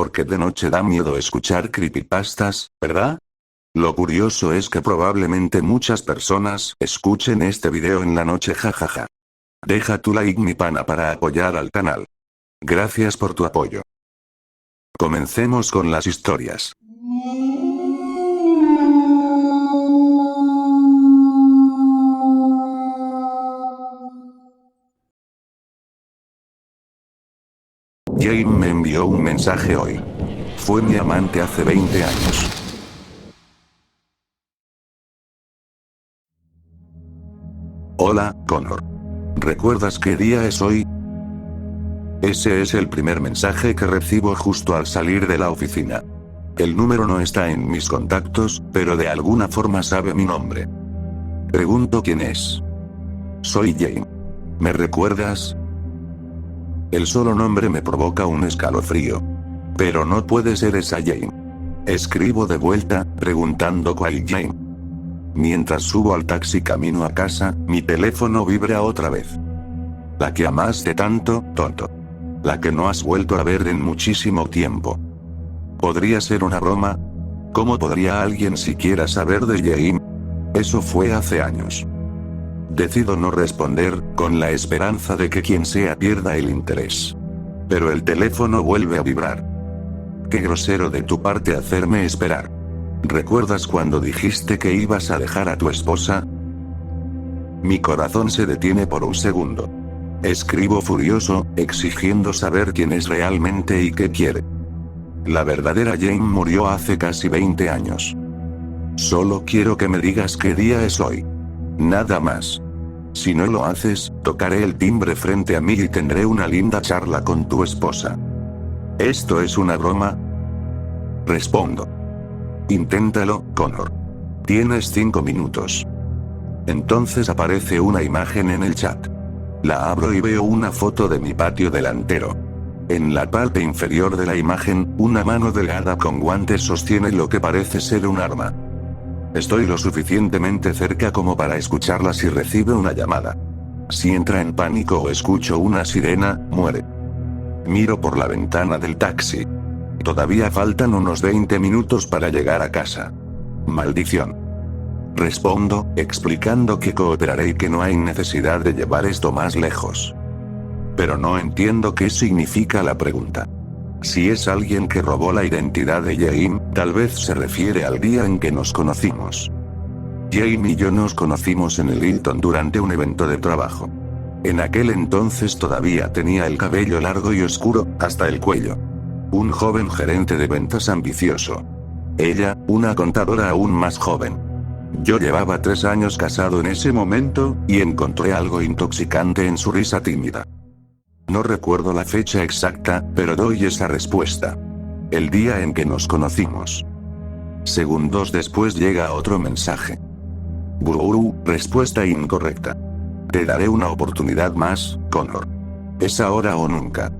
porque de noche da miedo escuchar creepypastas, ¿verdad? Lo curioso es que probablemente muchas personas escuchen este video en la noche, jajaja. Deja tu like mi pana para apoyar al canal. Gracias por tu apoyo. Comencemos con las historias. Jane me envió un mensaje hoy. Fue mi amante hace 20 años. Hola, Connor. ¿Recuerdas qué día es hoy? Ese es el primer mensaje que recibo justo al salir de la oficina. El número no está en mis contactos, pero de alguna forma sabe mi nombre. Pregunto quién es. Soy Jane. ¿Me recuerdas? El solo nombre me provoca un escalofrío. Pero no puede ser esa Jane. Escribo de vuelta, preguntando cuál Jane. Mientras subo al taxi camino a casa, mi teléfono vibra otra vez. La que amaste tanto, tonto. La que no has vuelto a ver en muchísimo tiempo. ¿Podría ser una broma? ¿Cómo podría alguien siquiera saber de Jane? Eso fue hace años. Decido no responder, con la esperanza de que quien sea pierda el interés. Pero el teléfono vuelve a vibrar. Qué grosero de tu parte hacerme esperar. ¿Recuerdas cuando dijiste que ibas a dejar a tu esposa? Mi corazón se detiene por un segundo. Escribo furioso, exigiendo saber quién es realmente y qué quiere. La verdadera Jane murió hace casi 20 años. Solo quiero que me digas qué día es hoy. Nada más. Si no lo haces, tocaré el timbre frente a mí y tendré una linda charla con tu esposa. ¿Esto es una broma? Respondo. Inténtalo, Connor. Tienes 5 minutos. Entonces aparece una imagen en el chat. La abro y veo una foto de mi patio delantero. En la parte inferior de la imagen, una mano delgada con guantes sostiene lo que parece ser un arma. Estoy lo suficientemente cerca como para escucharla si recibe una llamada. Si entra en pánico o escucho una sirena, muere. Miro por la ventana del taxi. Todavía faltan unos 20 minutos para llegar a casa. Maldición. Respondo, explicando que cooperaré y que no hay necesidad de llevar esto más lejos. Pero no entiendo qué significa la pregunta. Si es alguien que robó la identidad de Jane, tal vez se refiere al día en que nos conocimos. Jane y yo nos conocimos en el Hilton durante un evento de trabajo. En aquel entonces todavía tenía el cabello largo y oscuro, hasta el cuello. Un joven gerente de ventas ambicioso. Ella, una contadora aún más joven. Yo llevaba 3 años casado en ese momento, y encontré algo intoxicante en su risa tímida. No recuerdo la fecha exacta, pero doy esa respuesta. El día en que nos conocimos. Segundos después llega otro mensaje. Respuesta incorrecta. Te daré una oportunidad más, Connor. Es ahora o nunca.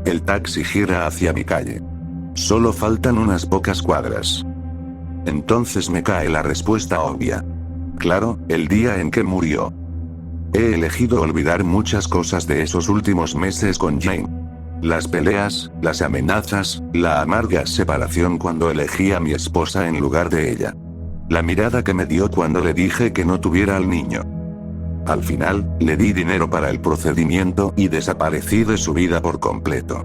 El taxi gira hacia mi calle. Solo faltan unas pocas cuadras. Entonces me cae la respuesta obvia. Claro, el día en que murió. He elegido olvidar muchas cosas de esos últimos meses con Jane. Las peleas, las amenazas, la amarga separación cuando elegí a mi esposa en lugar de ella. La mirada que me dio cuando le dije que no tuviera al niño. Al final, le di dinero para el procedimiento y desaparecí de su vida por completo.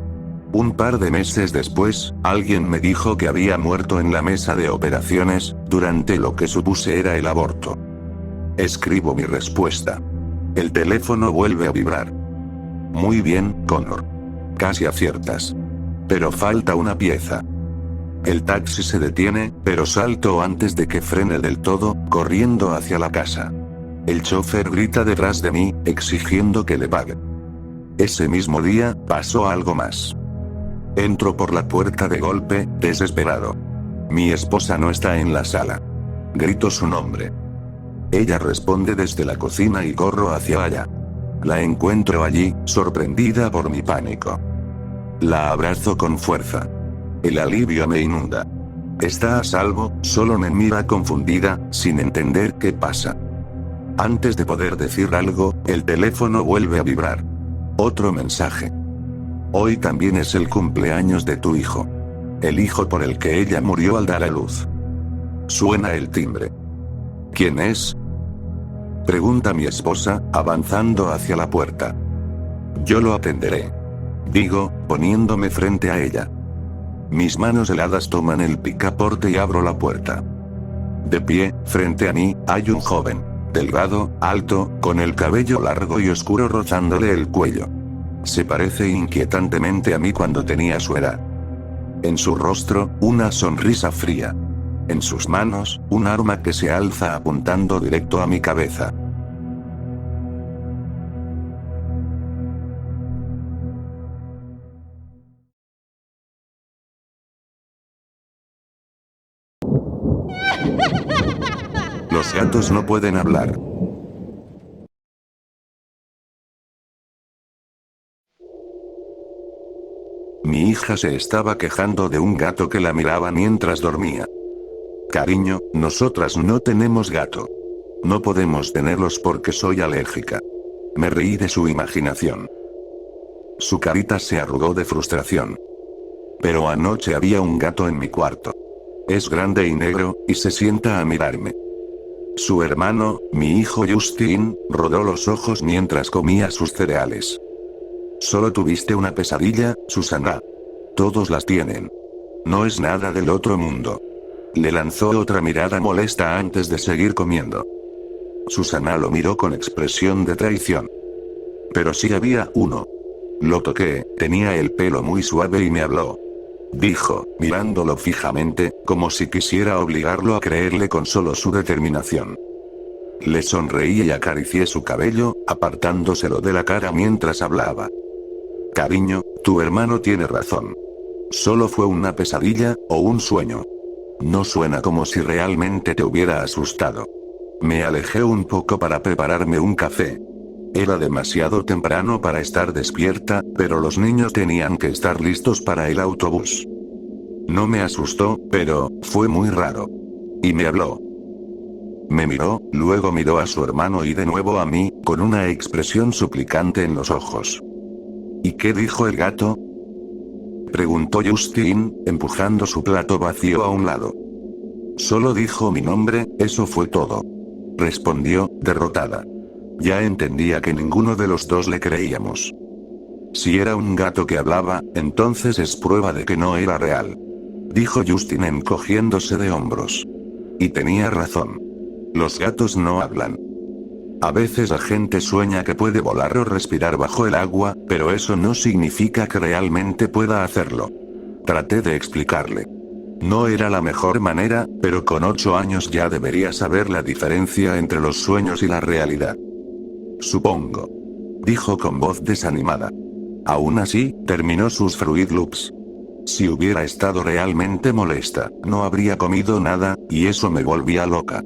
Un par de meses después, alguien me dijo que había muerto en la mesa de operaciones, durante lo que supuse era el aborto. Escribo mi respuesta. El teléfono vuelve a vibrar. Muy bien, Connor. Casi aciertas. Pero falta una pieza. El taxi se detiene, pero salto antes de que frene del todo, corriendo hacia la casa. El chofer grita detrás de mí, exigiendo que le pague. Ese mismo día, pasó algo más. Entro por la puerta de golpe, desesperado. Mi esposa no está en la sala. Grito su nombre. Ella responde desde la cocina y corro hacia allá. La encuentro allí, sorprendida por mi pánico. La abrazo con fuerza. El alivio me inunda. Está a salvo, solo me mira confundida, sin entender qué pasa. Antes de poder decir algo, el teléfono vuelve a vibrar. Otro mensaje. Hoy también es el cumpleaños de tu hijo. El hijo por el que ella murió al dar a luz. Suena el timbre. ¿Quién es? Pregunta mi esposa, avanzando hacia la puerta. Yo lo atenderé. Digo, poniéndome frente a ella. Mis manos heladas toman el picaporte y abro la puerta. De pie, frente a mí, hay un joven. Delgado, alto, con el cabello largo y oscuro rozándole el cuello. Se parece inquietantemente a mí cuando tenía su edad. En su rostro, una sonrisa fría. En sus manos, un arma que se alza apuntando directo a mi cabeza. Los gatos no pueden hablar. Mi hija se estaba quejando de un gato que la miraba mientras dormía. Cariño, nosotras no tenemos gato. No podemos tenerlos porque soy alérgica. Me reí de su imaginación. Su carita se arrugó de frustración. Pero anoche había un gato en mi cuarto. Es grande y negro, y se sienta a mirarme. Su hermano, mi hijo Justin, rodó los ojos mientras comía sus cereales. Solo tuviste una pesadilla, Susana. Todos las tienen. No es nada del otro mundo. Le lanzó otra mirada molesta antes de seguir comiendo. Susana lo miró con expresión de traición. Pero sí había uno. Lo toqué, tenía el pelo muy suave y me habló. Dijo, mirándolo fijamente, como si quisiera obligarlo a creerle con solo su determinación. Le sonreí y acaricié su cabello, apartándoselo de la cara mientras hablaba. Cariño, tu hermano tiene razón. Solo fue una pesadilla, o un sueño. No suena como si realmente te hubiera asustado. Me alejé un poco para prepararme un café. Era demasiado temprano para estar despierta, pero los niños tenían que estar listos para el autobús. No me asustó, pero fue muy raro. Y me habló. Me miró, luego miró a su hermano y de nuevo a mí, con una expresión suplicante en los ojos. ¿Y qué dijo el gato? Preguntó Justin, empujando su plato vacío a un lado. Solo dijo mi nombre, eso fue todo. Respondió, derrotada. Ya entendía que ninguno de los dos le creíamos. Si era un gato que hablaba, entonces es prueba de que no era real. Dijo Justin encogiéndose de hombros. Y tenía razón. Los gatos no hablan. A veces la gente sueña que puede volar o respirar bajo el agua, pero eso no significa que realmente pueda hacerlo. Traté de explicarle. No era la mejor manera, pero con 8 años ya debería saber la diferencia entre los sueños y la realidad. Supongo. Dijo con voz desanimada. Aún así, terminó sus Fruit Loops. Si hubiera estado realmente molesta, no habría comido nada, y eso me volvía loca.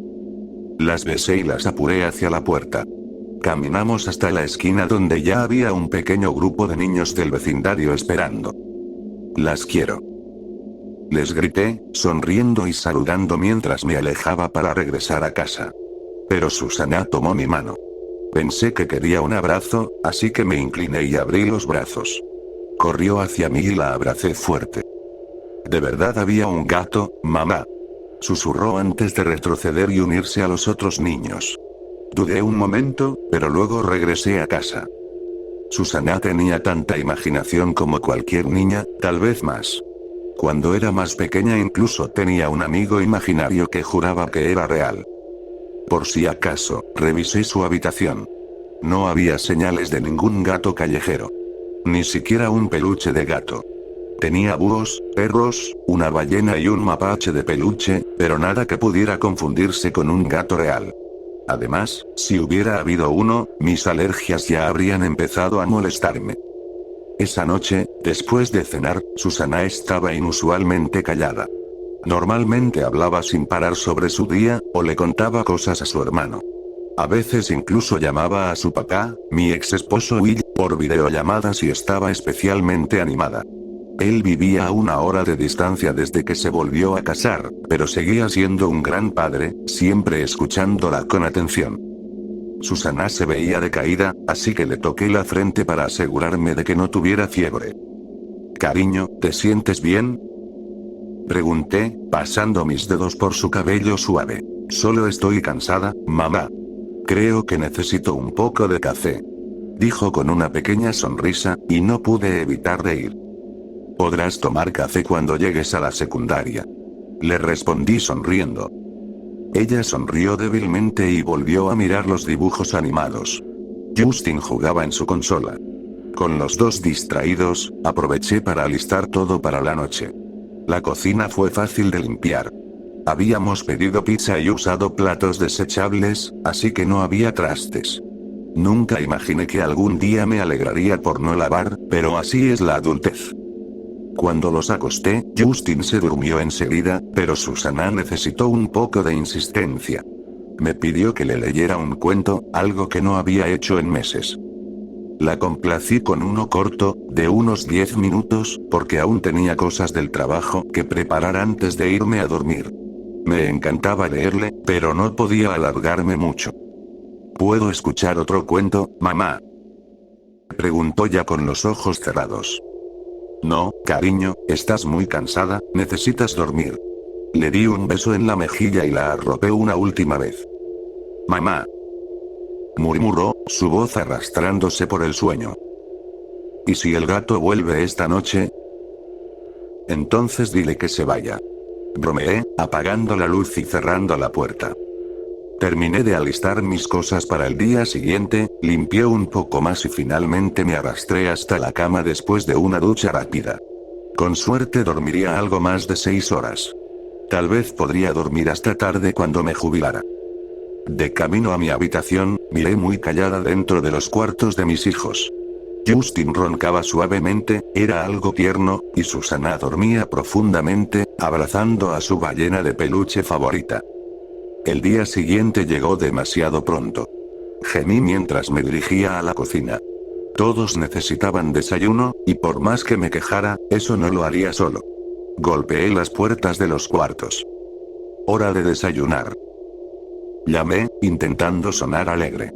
Las besé y las apuré hacia la puerta. Caminamos hasta la esquina donde ya había un pequeño grupo de niños del vecindario esperando. Las quiero. Les grité, sonriendo y saludando mientras me alejaba para regresar a casa. Pero Susana tomó mi mano. Pensé que quería un abrazo, así que me incliné y abrí los brazos. Corrió hacia mí y la abracé fuerte. ¿De verdad había un gato, mamá? Susurró antes de retroceder y unirse a los otros niños. Dudé un momento, pero luego regresé a casa. Susana tenía tanta imaginación como cualquier niña, tal vez más. Cuando era más pequeña incluso tenía un amigo imaginario que juraba que era real. Por si acaso, revisé su habitación. No había señales de ningún gato callejero. Ni siquiera un peluche de gato. Tenía búhos, perros, una ballena y un mapache de peluche, pero nada que pudiera confundirse con un gato real. Además, si hubiera habido uno, mis alergias ya habrían empezado a molestarme. Esa noche, después de cenar, Susana estaba inusualmente callada. Normalmente hablaba sin parar sobre su día, o le contaba cosas a su hermano. A veces incluso llamaba a su papá, mi ex esposo Will, por videollamadas y estaba especialmente animada. Él vivía a 1 hora de distancia desde que se volvió a casar, pero seguía siendo un gran padre, siempre escuchándola con atención. Susana se veía decaída, así que le toqué la frente para asegurarme de que no tuviera fiebre. cariño, ¿te sientes bien? Pregunté, pasando mis dedos por su cabello suave. Solo estoy cansada, mamá. Creo que necesito un poco de café. Dijo con una pequeña sonrisa, y no pude evitar reír. Podrás tomar café cuando llegues a la secundaria. Le respondí sonriendo. Ella sonrió débilmente y volvió a mirar los dibujos animados. Justin jugaba en su consola. Con los dos distraídos, aproveché para alistar todo para la noche. La cocina fue fácil de limpiar. Habíamos pedido pizza y usado platos desechables, así que no había trastes. Nunca imaginé que algún día me alegraría por no lavar, pero así es la adultez. Cuando los acosté, Justin se durmió enseguida, pero Susana necesitó un poco de insistencia. Me pidió que le leyera un cuento, algo que no había hecho en meses. La complací con uno corto, de unos 10 minutos, porque aún tenía cosas del trabajo que preparar antes de irme a dormir. Me encantaba leerle, pero no podía alargarme mucho. ¿Puedo escuchar otro cuento, mamá? Preguntó ya con los ojos cerrados. No, cariño, estás muy cansada, necesitas dormir. Le di un beso en la mejilla y la arropé una última vez. Mamá. Murmuró, su voz arrastrándose por el sueño. ¿Y si el gato vuelve esta noche? Entonces dile que se vaya. Bromeé, apagando la luz y cerrando la puerta. Terminé de alistar mis cosas para el día siguiente, limpié un poco más y finalmente me arrastré hasta la cama después de una ducha rápida. Con suerte dormiría algo más de 6 horas. Tal vez podría dormir hasta tarde cuando me jubilara. De camino a mi habitación, miré muy callada dentro de los cuartos de mis hijos. Justin roncaba suavemente, era algo tierno, y Susana dormía profundamente, abrazando a su ballena de peluche favorita. El día siguiente llegó demasiado pronto. Gemí mientras me dirigía a la cocina. Todos necesitaban desayuno, y por más que me quejara, eso no lo haría solo. Golpeé las puertas de los cuartos. Hora de desayunar. Llamé, intentando sonar alegre.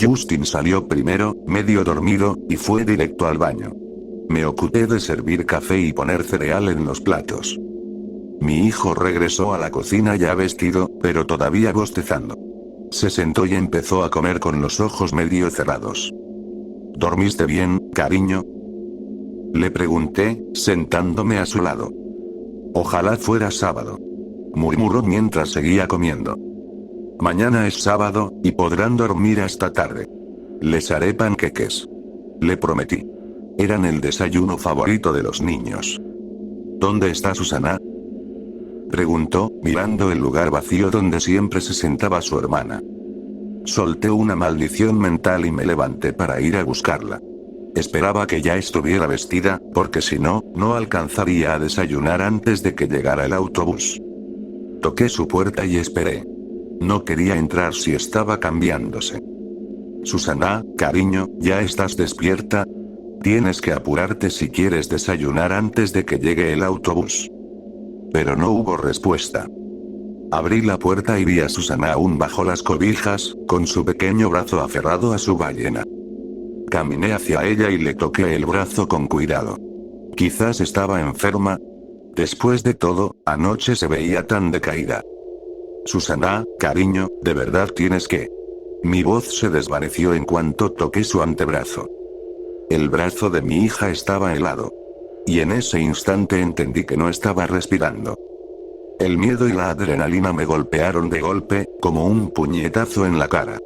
Justin salió primero, medio dormido, y fue directo al baño. Me ocupé de servir café y poner cereal en los platos. Mi hijo regresó a la cocina ya vestido, pero todavía bostezando. Se sentó y empezó a comer con los ojos medio cerrados. ¿Dormiste bien, cariño? Le pregunté, sentándome a su lado. Ojalá fuera sábado. Murmuró mientras seguía comiendo. Mañana es sábado, y podrán dormir hasta tarde. Les haré panqueques. Le prometí. Eran el desayuno favorito de los niños. ¿Dónde está Susana? Preguntó, mirando el lugar vacío donde siempre se sentaba su hermana. Solté una maldición mental y me levanté para ir a buscarla. Esperaba que ya estuviera vestida, porque si no, no alcanzaría a desayunar antes de que llegara el autobús. Toqué su puerta y esperé. No quería entrar si estaba cambiándose. Susana, cariño, ¿ya estás despierta? Tienes que apurarte si quieres desayunar antes de que llegue el autobús. Pero no hubo respuesta. Abrí la puerta y vi a Susana aún bajo las cobijas, con su pequeño brazo aferrado a su ballena. Caminé hacia ella y le toqué el brazo con cuidado. Quizás estaba enferma. Después de todo, anoche se veía tan decaída. Susana, cariño, ¿de verdad tienes que? Mi voz se desvaneció en cuanto toqué su antebrazo. El brazo de mi hija estaba helado. Y en ese instante entendí que no estaba respirando. El miedo y la adrenalina me golpearon de golpe, como un puñetazo en la cara.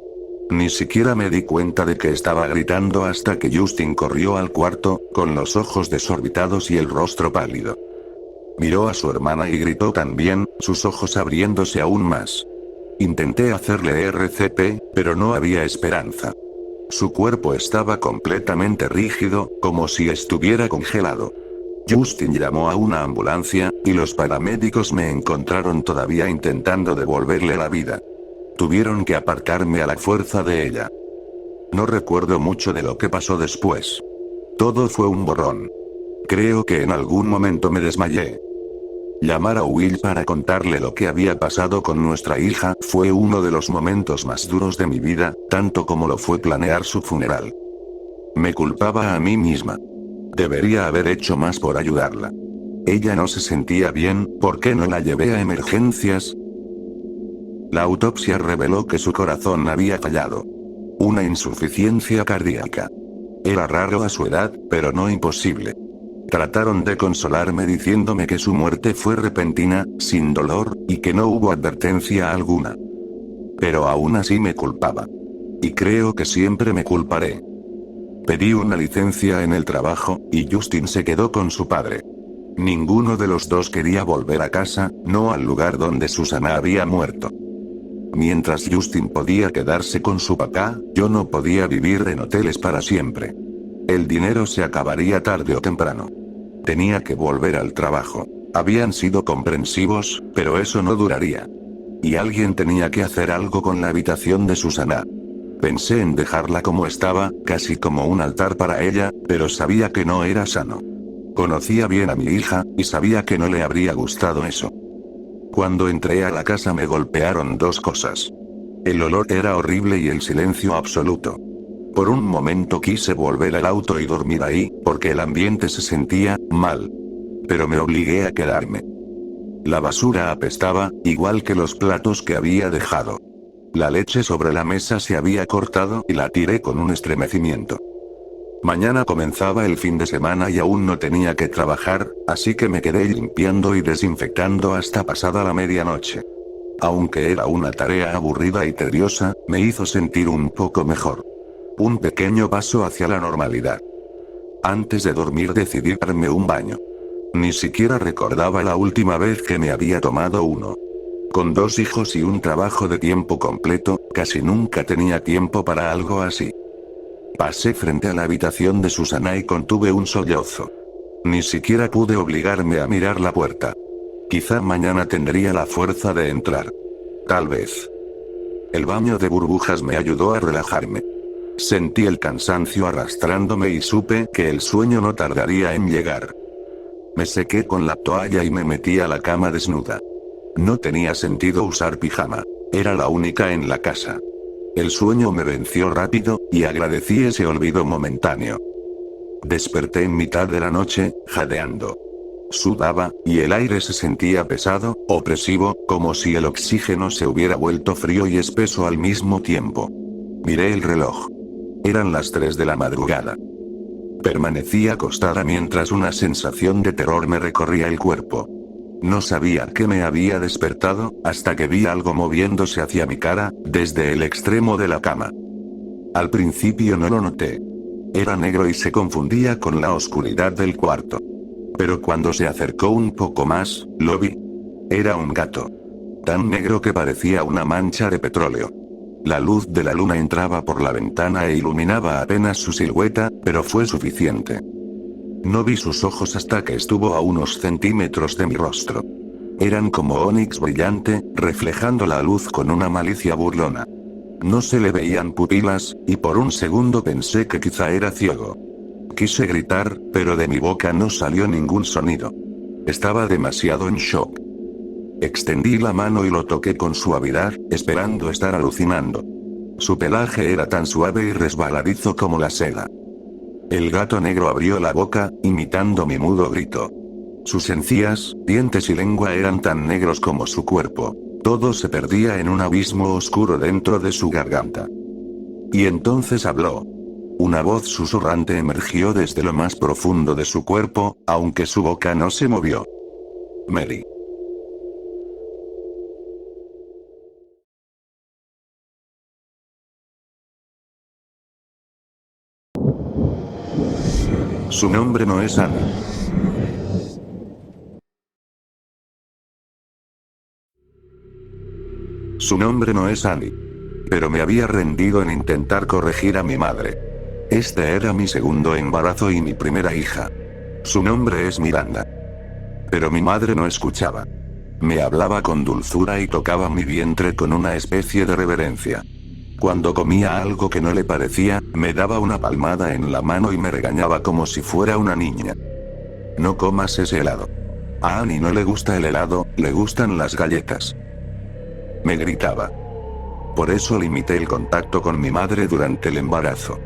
Ni siquiera me di cuenta de que estaba gritando hasta que Justin corrió al cuarto, con los ojos desorbitados y el rostro pálido. Miró a su hermana y gritó también, sus ojos abriéndose aún más. Intenté hacerle RCP, pero no había esperanza. Su cuerpo estaba completamente rígido, como si estuviera congelado. Justin llamó a una ambulancia, y los paramédicos me encontraron todavía intentando devolverle la vida. Tuvieron que apartarme a la fuerza de ella. No recuerdo mucho de lo que pasó después. Todo fue un borrón. Creo que en algún momento me desmayé. Llamar a Will para contarle lo que había pasado con nuestra hija fue uno de los momentos más duros de mi vida, tanto como lo fue planear su funeral. Me culpaba a mí misma. Debería haber hecho más por ayudarla. Ella no se sentía bien, ¿por qué no la llevé a emergencias? La autopsia reveló que su corazón había fallado. Una insuficiencia cardíaca. Era raro a su edad, pero no imposible. Trataron de consolarme diciéndome que su muerte fue repentina, sin dolor, y que no hubo advertencia alguna. Pero aún así me culpaba. Y creo que siempre me culparé. Pedí una licencia en el trabajo, y Justin se quedó con su padre. Ninguno de los dos quería volver a casa, no al lugar donde Susana había muerto. Mientras Justin podía quedarse con su papá, yo no podía vivir en hoteles para siempre. El dinero se acabaría tarde o temprano. Tenía que volver al trabajo. Habían sido comprensivos, pero eso no duraría. Y alguien tenía que hacer algo con la habitación de Susana. Pensé en dejarla como estaba, casi como un altar para ella, pero sabía que no era sano. Conocía bien a mi hija, y sabía que no le habría gustado eso. Cuando entré a la casa me golpearon dos cosas. El olor era horrible y el silencio absoluto. Por un momento quise volver al auto y dormir ahí, porque el ambiente se sentía mal. Pero me obligué a quedarme. La basura apestaba, igual que los platos que había dejado. La leche sobre la mesa se había cortado y la tiré con un estremecimiento. Mañana comenzaba el fin de semana y aún no tenía que trabajar, así que me quedé limpiando y desinfectando hasta pasada la medianoche. Aunque era una tarea aburrida y tediosa, me hizo sentir un poco mejor. Un pequeño paso hacia la normalidad. Antes de dormir decidí darme un baño. Ni siquiera recordaba la última vez que me había tomado uno. Con 2 hijos y un trabajo de tiempo completo, casi nunca tenía tiempo para algo así. Pasé frente a la habitación de Susana y contuve un sollozo. Ni siquiera pude obligarme a mirar la puerta. Quizá mañana tendría la fuerza de entrar. Tal vez. El baño de burbujas me ayudó a relajarme. Sentí el cansancio arrastrándome y supe que el sueño no tardaría en llegar. Me sequé con la toalla y me metí a la cama desnuda. No tenía sentido usar pijama. Era la única en la casa. El sueño me venció rápido, y agradecí ese olvido momentáneo. Desperté en mitad de la noche, jadeando. Sudaba, y el aire se sentía pesado, opresivo, como si el oxígeno se hubiera vuelto frío y espeso al mismo tiempo. Miré el reloj. Eran las 3 de la madrugada. Permanecí acostada mientras una sensación de terror me recorría el cuerpo. No sabía qué me había despertado, hasta que vi algo moviéndose hacia mi cara, desde el extremo de la cama. Al principio no lo noté. Era negro y se confundía con la oscuridad del cuarto. Pero cuando se acercó un poco más, lo vi. Era un gato. Tan negro que parecía una mancha de petróleo. La luz de la luna entraba por la ventana e iluminaba apenas su silueta, pero fue suficiente. No vi sus ojos hasta que estuvo a unos centímetros de mi rostro. Eran como ónix brillante, reflejando la luz con una malicia burlona. No se le veían pupilas, y por un segundo pensé que quizá era ciego. Quise gritar, pero de mi boca no salió ningún sonido. Estaba demasiado en shock. Extendí la mano y lo toqué con suavidad, esperando estar alucinando. Su pelaje era tan suave y resbaladizo como la seda. El gato negro abrió la boca, imitando mi mudo grito. Sus encías, dientes y lengua eran tan negros como su cuerpo. Todo se perdía en un abismo oscuro dentro de su garganta. Y entonces habló. Una voz susurrante emergió desde lo más profundo de su cuerpo, aunque su boca no se movió. Mary. Su nombre no es Annie. Su nombre no es Annie. Pero me había rendido en intentar corregir a mi madre. Este era mi segundo embarazo y mi primera hija. Su nombre es Miranda. Pero mi madre no escuchaba. Me hablaba con dulzura y tocaba mi vientre con una especie de reverencia. Cuando comía algo que no le parecía, me daba una palmada en la mano y me regañaba como si fuera una niña. No comas ese helado. A Annie no le gusta el helado, le gustan las galletas. Me gritaba. Por eso limité el contacto con mi madre durante el embarazo.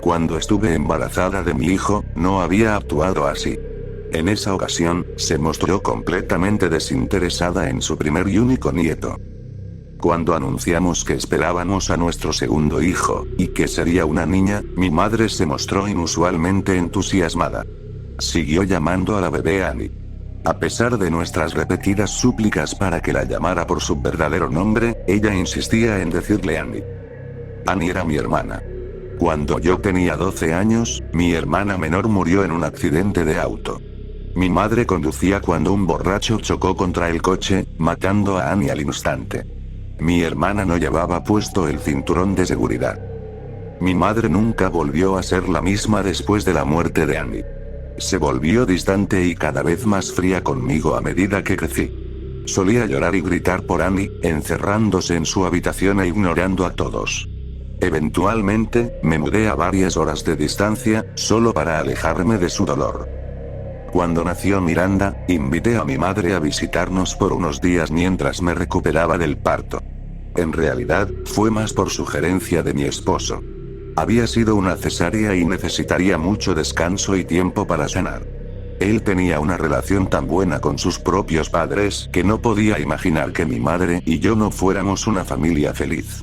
Cuando estuve embarazada de mi hijo, no había actuado así. En esa ocasión, se mostró completamente desinteresada en su primer y único nieto. Cuando anunciamos que esperábamos a nuestro segundo hijo, y que sería una niña, mi madre se mostró inusualmente entusiasmada. Siguió llamando a la bebé Annie. A pesar de nuestras repetidas súplicas para que la llamara por su verdadero nombre, ella insistía en decirle Annie. Annie era mi hermana. Cuando yo tenía 12 años, mi hermana menor murió en un accidente de auto. Mi madre conducía cuando un borracho chocó contra el coche, matando a Annie al instante. Mi hermana no llevaba puesto el cinturón de seguridad. Mi madre nunca volvió a ser la misma después de la muerte de Annie. Se volvió distante y cada vez más fría conmigo a medida que crecí. Solía llorar y gritar por Annie, encerrándose en su habitación e ignorando a todos. Eventualmente, me mudé a varias horas de distancia, solo para alejarme de su dolor. Cuando nació Miranda, invité a mi madre a visitarnos por unos días mientras me recuperaba del parto. En realidad, fue más por sugerencia de mi esposo. Había sido una cesárea y necesitaría mucho descanso y tiempo para sanar. Él tenía una relación tan buena con sus propios padres que no podía imaginar que mi madre y yo no fuéramos una familia feliz.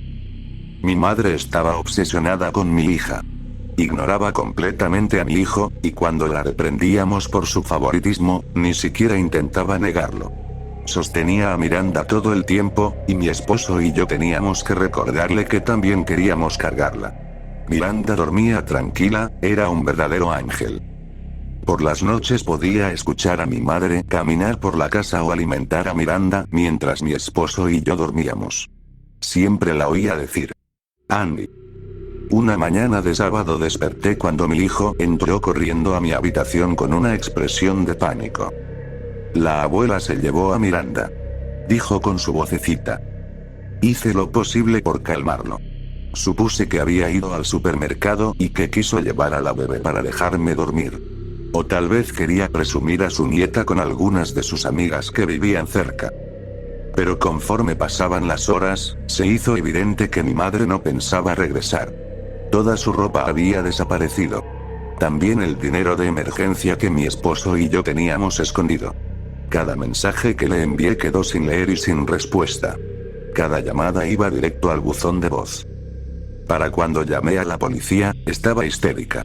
Mi madre estaba obsesionada con mi hija. Ignoraba completamente a mi hijo, y cuando la reprendíamos por su favoritismo, ni siquiera intentaba negarlo. Sostenía a Miranda todo el tiempo, y mi esposo y yo teníamos que recordarle que también queríamos cargarla. Miranda dormía tranquila, era un verdadero ángel. Por las noches podía escuchar a mi madre caminar por la casa o alimentar a Miranda mientras mi esposo y yo dormíamos. Siempre la oía decir: Annie. Una mañana de sábado desperté cuando mi hijo entró corriendo a mi habitación con una expresión de pánico. La abuela se llevó a Miranda, dijo con su vocecita. Hice lo posible por calmarlo. Supuse que había ido al supermercado y que quiso llevar a la bebé para dejarme dormir. O tal vez quería presumir a su nieta con algunas de sus amigas que vivían cerca. Pero conforme pasaban las horas, se hizo evidente que mi madre no pensaba regresar. Toda su ropa había desaparecido. También el dinero de emergencia que mi esposo y yo teníamos escondido. Cada mensaje que le envié quedó sin leer y sin respuesta. Cada llamada iba directo al buzón de voz. Para cuando llamé a la policía, estaba histérica.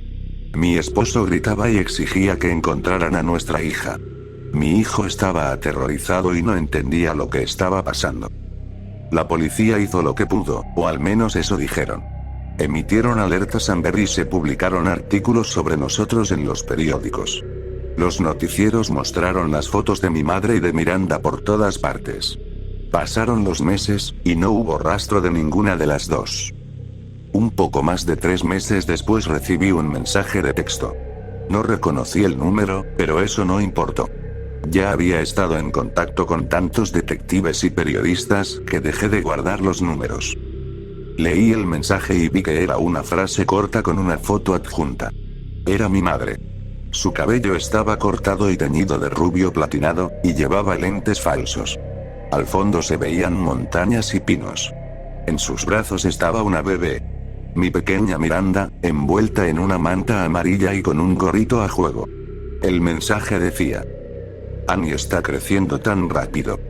Mi esposo gritaba y exigía que encontraran a nuestra hija. Mi hijo estaba aterrorizado y no entendía lo que estaba pasando. La policía hizo lo que pudo, o al menos eso dijeron. Emitieron alertas Amber y se publicaron artículos sobre nosotros en los periódicos. Los noticieros mostraron las fotos de mi madre y de Miranda por todas partes. Pasaron los meses, y no hubo rastro de ninguna de las dos. Un poco más de 3 meses después recibí un mensaje de texto. No reconocí el número, pero eso no importó. Ya había estado en contacto con tantos detectives y periodistas que dejé de guardar los números. Leí el mensaje y vi que era una frase corta con una foto adjunta. Era mi madre. Su cabello estaba cortado y teñido de rubio platinado, y llevaba lentes falsos. Al fondo se veían montañas y pinos. En sus brazos estaba una bebé. Mi pequeña Miranda, envuelta en una manta amarilla y con un gorrito a juego. El mensaje decía: Annie está creciendo tan rápido.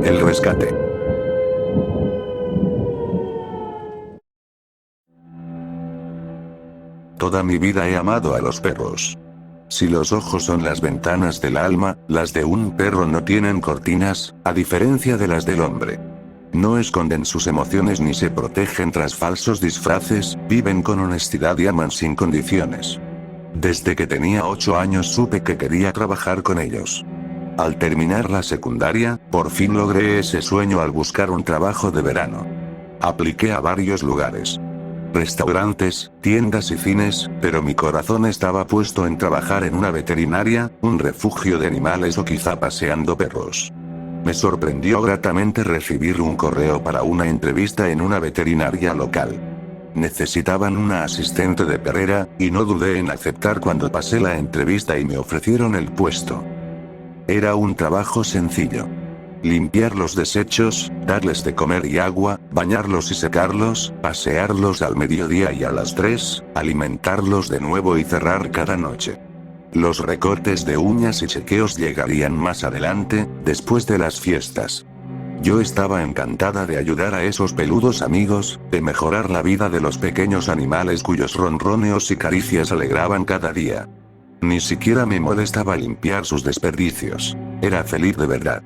El rescate. Toda mi vida he amado a los perros. Si los ojos son las ventanas del alma, las de un perro no tienen cortinas, a diferencia de las del hombre. No esconden sus emociones ni se protegen tras falsos disfraces, viven con honestidad y aman sin condiciones. Desde que tenía 8 años supe que quería trabajar con ellos. Al terminar la secundaria, por fin logré ese sueño al buscar un trabajo de verano. Apliqué a varios lugares. Restaurantes, tiendas y cines, pero mi corazón estaba puesto en trabajar en una veterinaria, un refugio de animales o quizá paseando perros. Me sorprendió gratamente recibir un correo para una entrevista en una veterinaria local. Necesitaban una asistente de carrera, y no dudé en aceptar cuando pasé la entrevista y me ofrecieron el puesto. Era un trabajo sencillo. Limpiar los desechos, darles de comer y agua, bañarlos y secarlos, pasearlos al mediodía y a las 3, alimentarlos de nuevo y cerrar cada noche. Los recortes de uñas y chequeos llegarían más adelante, después de las fiestas. Yo estaba encantada de ayudar a esos peludos amigos, de mejorar la vida de los pequeños animales cuyos ronroneos y caricias alegraban cada día. Ni siquiera me molestaba limpiar sus desperdicios. Era feliz de verdad.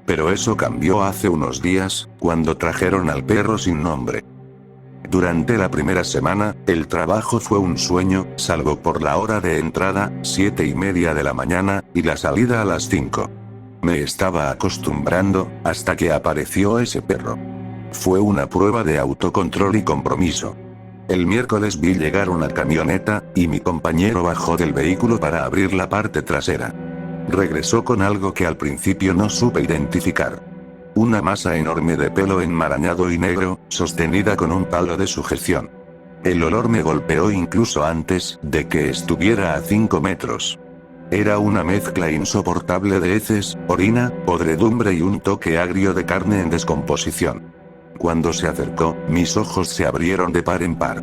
Pero eso cambió hace unos días, cuando trajeron al perro sin nombre. Durante la primera semana, el trabajo fue un sueño, salvo por la hora de entrada, 7:30 de la mañana, y la salida a las 5. Me estaba acostumbrando, hasta que apareció ese perro. Fue una prueba de autocontrol y compromiso. El miércoles vi llegar una camioneta, y mi compañero bajó del vehículo para abrir la parte trasera. Regresó con algo que al principio no supe identificar. Una masa enorme de pelo enmarañado y negro, sostenida con un palo de sujeción. El olor me golpeó incluso antes de que estuviera a 5 metros. Era una mezcla insoportable de heces, orina, podredumbre y un toque agrio de carne en descomposición. Cuando se acercó, mis ojos se abrieron de par en par.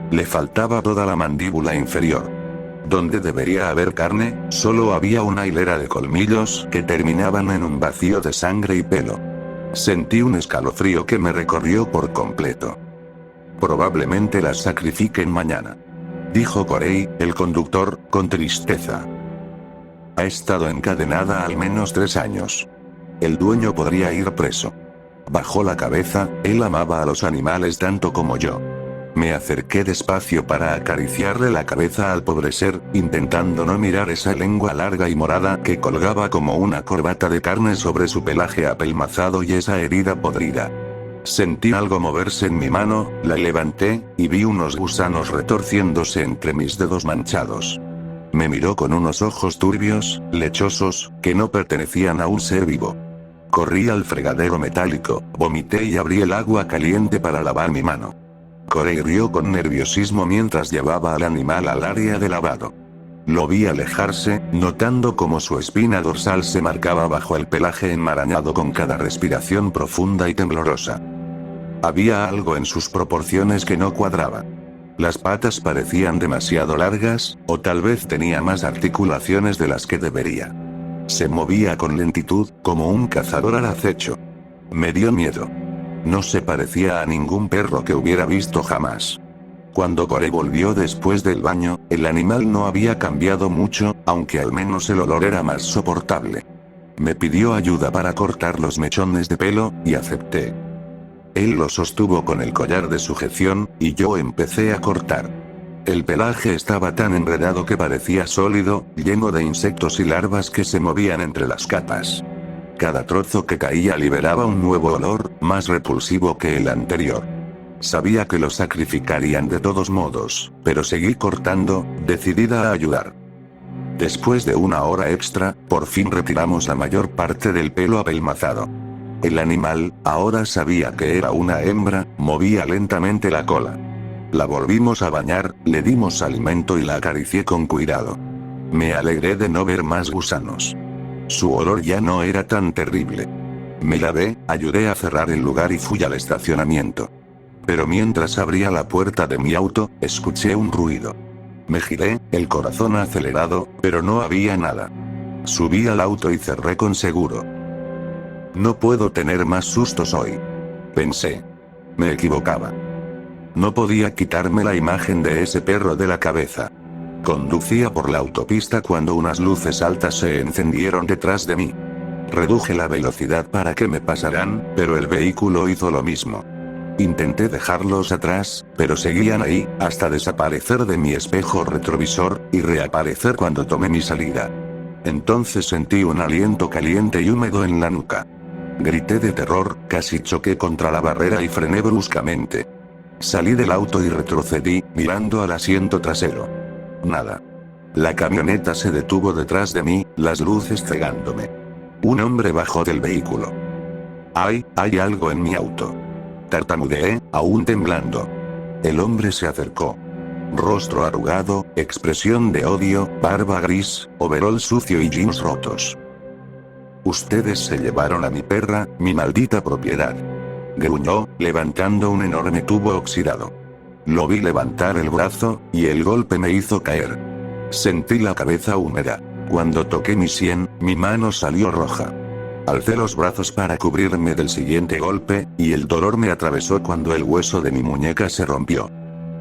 Le faltaba toda la mandíbula inferior. Donde debería haber carne, solo había una hilera de colmillos que terminaban en un vacío de sangre y pelo. Sentí un escalofrío que me recorrió por completo. Probablemente las sacrifiquen mañana, dijo Corey, el conductor, con tristeza. Ha estado encadenada al menos 3 años. El dueño podría ir preso. Bajó la cabeza, él amaba a los animales tanto como yo. Me acerqué despacio para acariciarle la cabeza al pobre ser, intentando no mirar esa lengua larga y morada que colgaba como una corbata de carne sobre su pelaje apelmazado y esa herida podrida. Sentí algo moverse en mi mano, la levanté, y vi unos gusanos retorciéndose entre mis dedos manchados. Me miró con unos ojos turbios, lechosos, que no pertenecían a un ser vivo. Corrí al fregadero metálico, vomité y abrí el agua caliente para lavar mi mano. Corey rió con nerviosismo mientras llevaba al animal al área de lavado. Lo vi alejarse, notando cómo su espina dorsal se marcaba bajo el pelaje enmarañado con cada respiración profunda y temblorosa. Había algo en sus proporciones que no cuadraba. Las patas parecían demasiado largas, o tal vez tenía más articulaciones de las que debería. Se movía con lentitud, como un cazador al acecho. Me dio miedo. No se parecía a ningún perro que hubiera visto jamás. Cuando Corey volvió después del baño, el animal no había cambiado mucho, aunque al menos el olor era más soportable. Me pidió ayuda para cortar los mechones de pelo, y acepté. Él lo sostuvo con el collar de sujeción, y yo empecé a cortar. El pelaje estaba tan enredado que parecía sólido, lleno de insectos y larvas que se movían entre las capas. Cada trozo que caía liberaba un nuevo olor, más repulsivo que el anterior. Sabía que lo sacrificarían de todos modos, pero seguí cortando, decidida a ayudar. Después de 1 hora extra, por fin retiramos la mayor parte del pelo apelmazado. El animal, ahora sabía que era una hembra, movía lentamente la cola. La volvimos a bañar, le dimos alimento y la acaricié con cuidado. Me alegré de no ver más gusanos. Su olor ya no era tan terrible. Me lavé, ayudé a cerrar el lugar y fui al estacionamiento. Pero mientras abría la puerta de mi auto, escuché un ruido. Me giré, el corazón acelerado, pero no había nada. Subí al auto y cerré con seguro. No puedo tener más sustos hoy. Pensé. Me equivocaba. No podía quitarme la imagen de ese perro de la cabeza. Conducía por la autopista cuando unas luces altas se encendieron detrás de mí. Reduje la velocidad para que me pasaran, pero el vehículo hizo lo mismo. Intenté dejarlos atrás, pero seguían ahí, hasta desaparecer de mi espejo retrovisor, y reaparecer cuando tomé mi salida. Entonces sentí un aliento caliente y húmedo en la nuca. Grité de terror, casi choqué contra la barrera y frené bruscamente. Salí del auto y retrocedí, mirando al asiento trasero. Nada. La camioneta se detuvo detrás de mí, las luces cegándome. Un hombre bajó del vehículo. Hay algo en mi auto. Tartamudeé, aún temblando. El hombre se acercó. Rostro arrugado, expresión de odio, barba gris, overol sucio y jeans rotos. Ustedes se llevaron a mi perra, mi maldita propiedad. Gruñó, levantando un enorme tubo oxidado. Lo vi levantar el brazo, y el golpe me hizo caer. Sentí la cabeza húmeda. Cuando toqué mi sien, mi mano salió roja. Alcé los brazos para cubrirme del siguiente golpe, y el dolor me atravesó cuando el hueso de mi muñeca se rompió.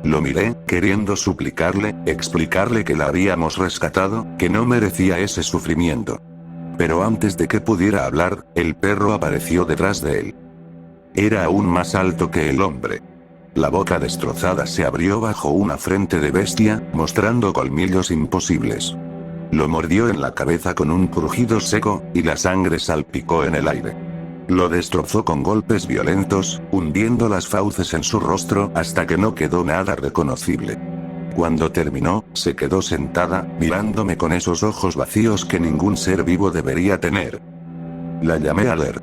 Lo miré, queriendo suplicarle, explicarle que la habíamos rescatado, que no merecía ese sufrimiento. Pero antes de que pudiera hablar, el perro apareció detrás de él. Era aún más alto que el hombre. La boca destrozada se abrió bajo una frente de bestia, mostrando colmillos imposibles. Lo mordió en la cabeza con un crujido seco, y la sangre salpicó en el aire. Lo destrozó con golpes violentos, hundiendo las fauces en su rostro hasta que no quedó nada reconocible. Cuando terminó, se quedó sentada, mirándome con esos ojos vacíos que ningún ser vivo debería tener. La llamé Aler.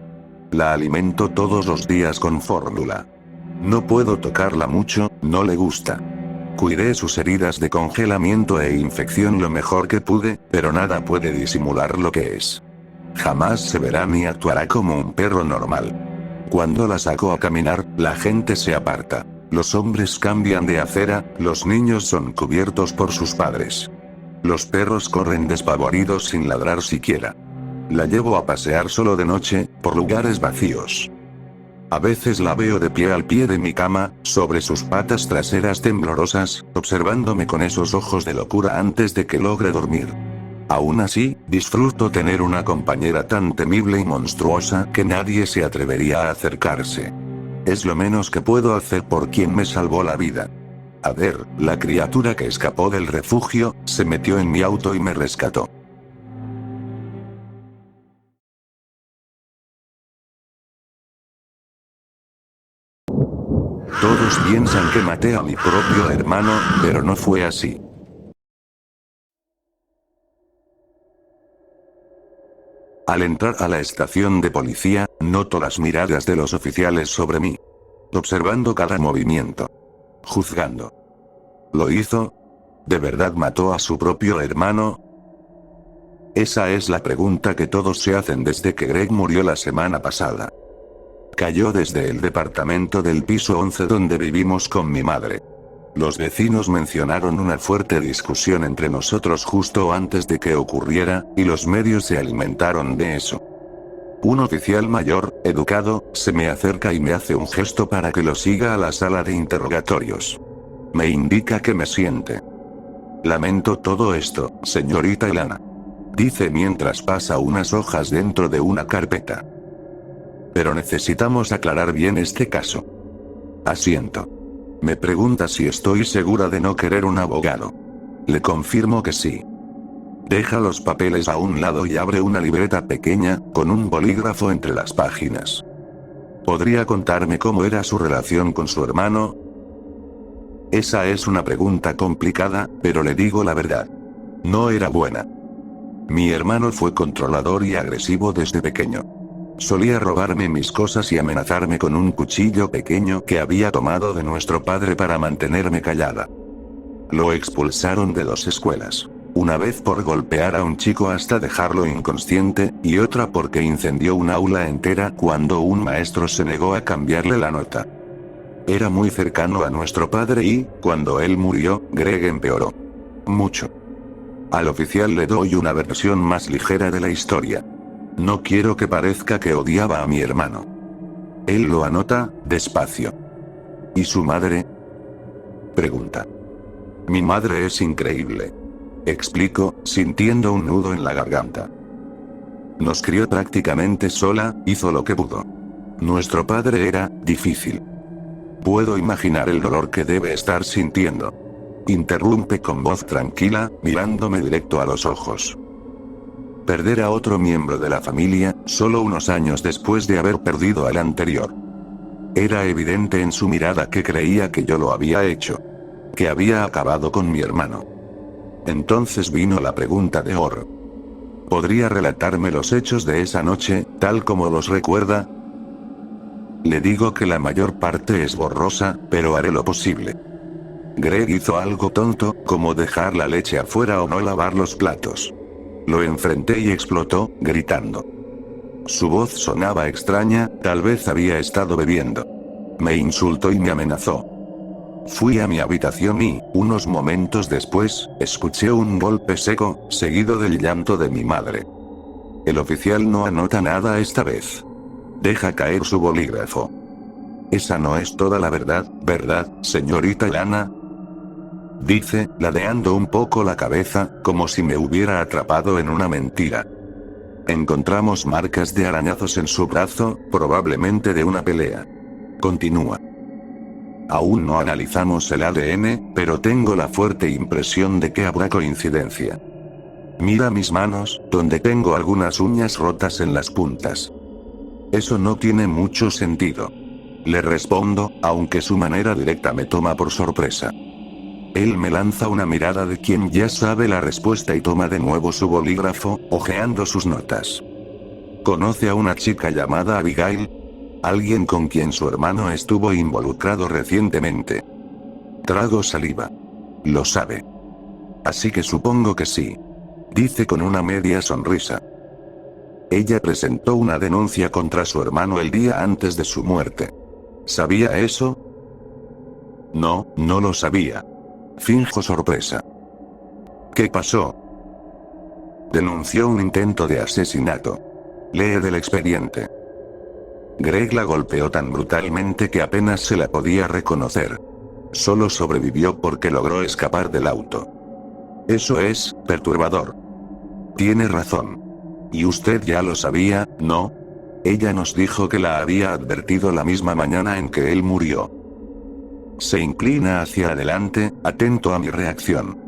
La alimento todos los días con fórmula. No puedo tocarla mucho, no le gusta. Cuidé sus heridas de congelamiento e infección lo mejor que pude, pero nada puede disimular lo que es. Jamás se verá ni actuará como un perro normal. Cuando la saco a caminar, la gente se aparta. Los hombres cambian de acera, los niños son cubiertos por sus padres. Los perros corren despavoridos sin ladrar siquiera. La llevo a pasear solo de noche, por lugares vacíos. A veces la veo de pie al pie de mi cama, sobre sus patas traseras temblorosas, observándome con esos ojos de locura antes de que logre dormir. Aún así, disfruto tener una compañera tan temible y monstruosa que nadie se atrevería a acercarse. Es lo menos que puedo hacer por quien me salvó la vida. Ader, la criatura que escapó del refugio, se metió en mi auto y me rescató. Todos piensan que maté a mi propio hermano, pero no fue así. Al entrar a la estación de policía, noto las miradas de los oficiales sobre mí. Observando cada movimiento. Juzgando. ¿Lo hizo? ¿De verdad mató a su propio hermano? Esa es la pregunta que todos se hacen desde que Greg murió la semana pasada. Cayó desde el departamento del piso 11 donde vivimos con mi madre. Los vecinos mencionaron una fuerte discusión entre nosotros justo antes de que ocurriera, y los medios se alimentaron de eso. Un oficial mayor, educado, se me acerca y me hace un gesto para que lo siga a la sala de interrogatorios. Me indica que me siente. Lamento todo esto, señorita Ilana. Dice mientras pasa unas hojas dentro de una carpeta. Pero necesitamos aclarar bien este caso. Asiento. Me pregunta si estoy segura de no querer un abogado. Le confirmo que sí. Deja los papeles a un lado y abre una libreta pequeña, con un bolígrafo entre las páginas. ¿Podría contarme cómo era su relación con su hermano? Esa es una pregunta complicada, pero le digo la verdad. No era buena. Mi hermano fue controlador y agresivo desde pequeño. Solía robarme mis cosas y amenazarme con un cuchillo pequeño que había tomado de nuestro padre para mantenerme callada. Lo expulsaron de 2 escuelas. Una vez por golpear a un chico hasta dejarlo inconsciente, y otra porque incendió un aula entera cuando un maestro se negó a cambiarle la nota. Era muy cercano a nuestro padre y, cuando él murió, Greg empeoró. Mucho. Al oficial le doy una versión más ligera de la historia. No quiero que parezca que odiaba a mi hermano. Él lo anota, despacio. ¿Y su madre? Pregunta. Mi madre es increíble. Explico, sintiendo un nudo en la garganta. Nos crió prácticamente sola, hizo lo que pudo. Nuestro padre era difícil. Puedo imaginar el dolor que debe estar sintiendo. Interrumpe con voz tranquila, mirándome directo a los ojos. Perder a otro miembro de la familia, solo unos años después de haber perdido al anterior. Era evidente en su mirada que creía que yo lo había hecho. Que había acabado con mi hermano. Entonces vino la pregunta de Orr. ¿Podría relatarme los hechos de esa noche, tal como los recuerda? Le digo que la mayor parte es borrosa, pero haré lo posible. Greg hizo algo tonto, como dejar la leche afuera o no lavar los platos. Lo enfrenté y explotó, gritando. Su voz sonaba extraña, tal vez había estado bebiendo. Me insultó y me amenazó. Fui a mi habitación y, unos momentos después, escuché un golpe seco, seguido del llanto de mi madre. El oficial no anota nada esta vez. Deja caer su bolígrafo. Esa no es toda la verdad, ¿verdad, señorita Lana? Dice, ladeando un poco la cabeza, como si me hubiera atrapado en una mentira. Encontramos marcas de arañazos en su brazo, probablemente de una pelea. Continúa. Aún no analizamos el ADN, pero tengo la fuerte impresión de que habrá coincidencia. Mira mis manos, donde tengo algunas uñas rotas en las puntas. Eso no tiene mucho sentido. Le respondo, aunque su manera directa me toma por sorpresa. Él me lanza una mirada de quien ya sabe la respuesta y toma de nuevo su bolígrafo, hojeando sus notas. ¿Conoce a una chica llamada Abigail? Alguien con quien su hermano estuvo involucrado recientemente. Trago saliva. Lo sabe. Así que supongo que sí. Dice con una media sonrisa. Ella presentó una denuncia contra su hermano el día antes de su muerte. ¿Sabía eso? No, no lo sabía. Finjo sorpresa. ¿Qué pasó? Denunció un intento de asesinato. Lee del expediente. Greg la golpeó tan brutalmente que apenas se la podía reconocer. Solo sobrevivió porque logró escapar del auto. Eso es perturbador. Tiene razón. Y usted ya lo sabía, ¿no? Ella nos dijo que la había advertido la misma mañana en que él murió. Se inclina hacia adelante, atento a mi reacción.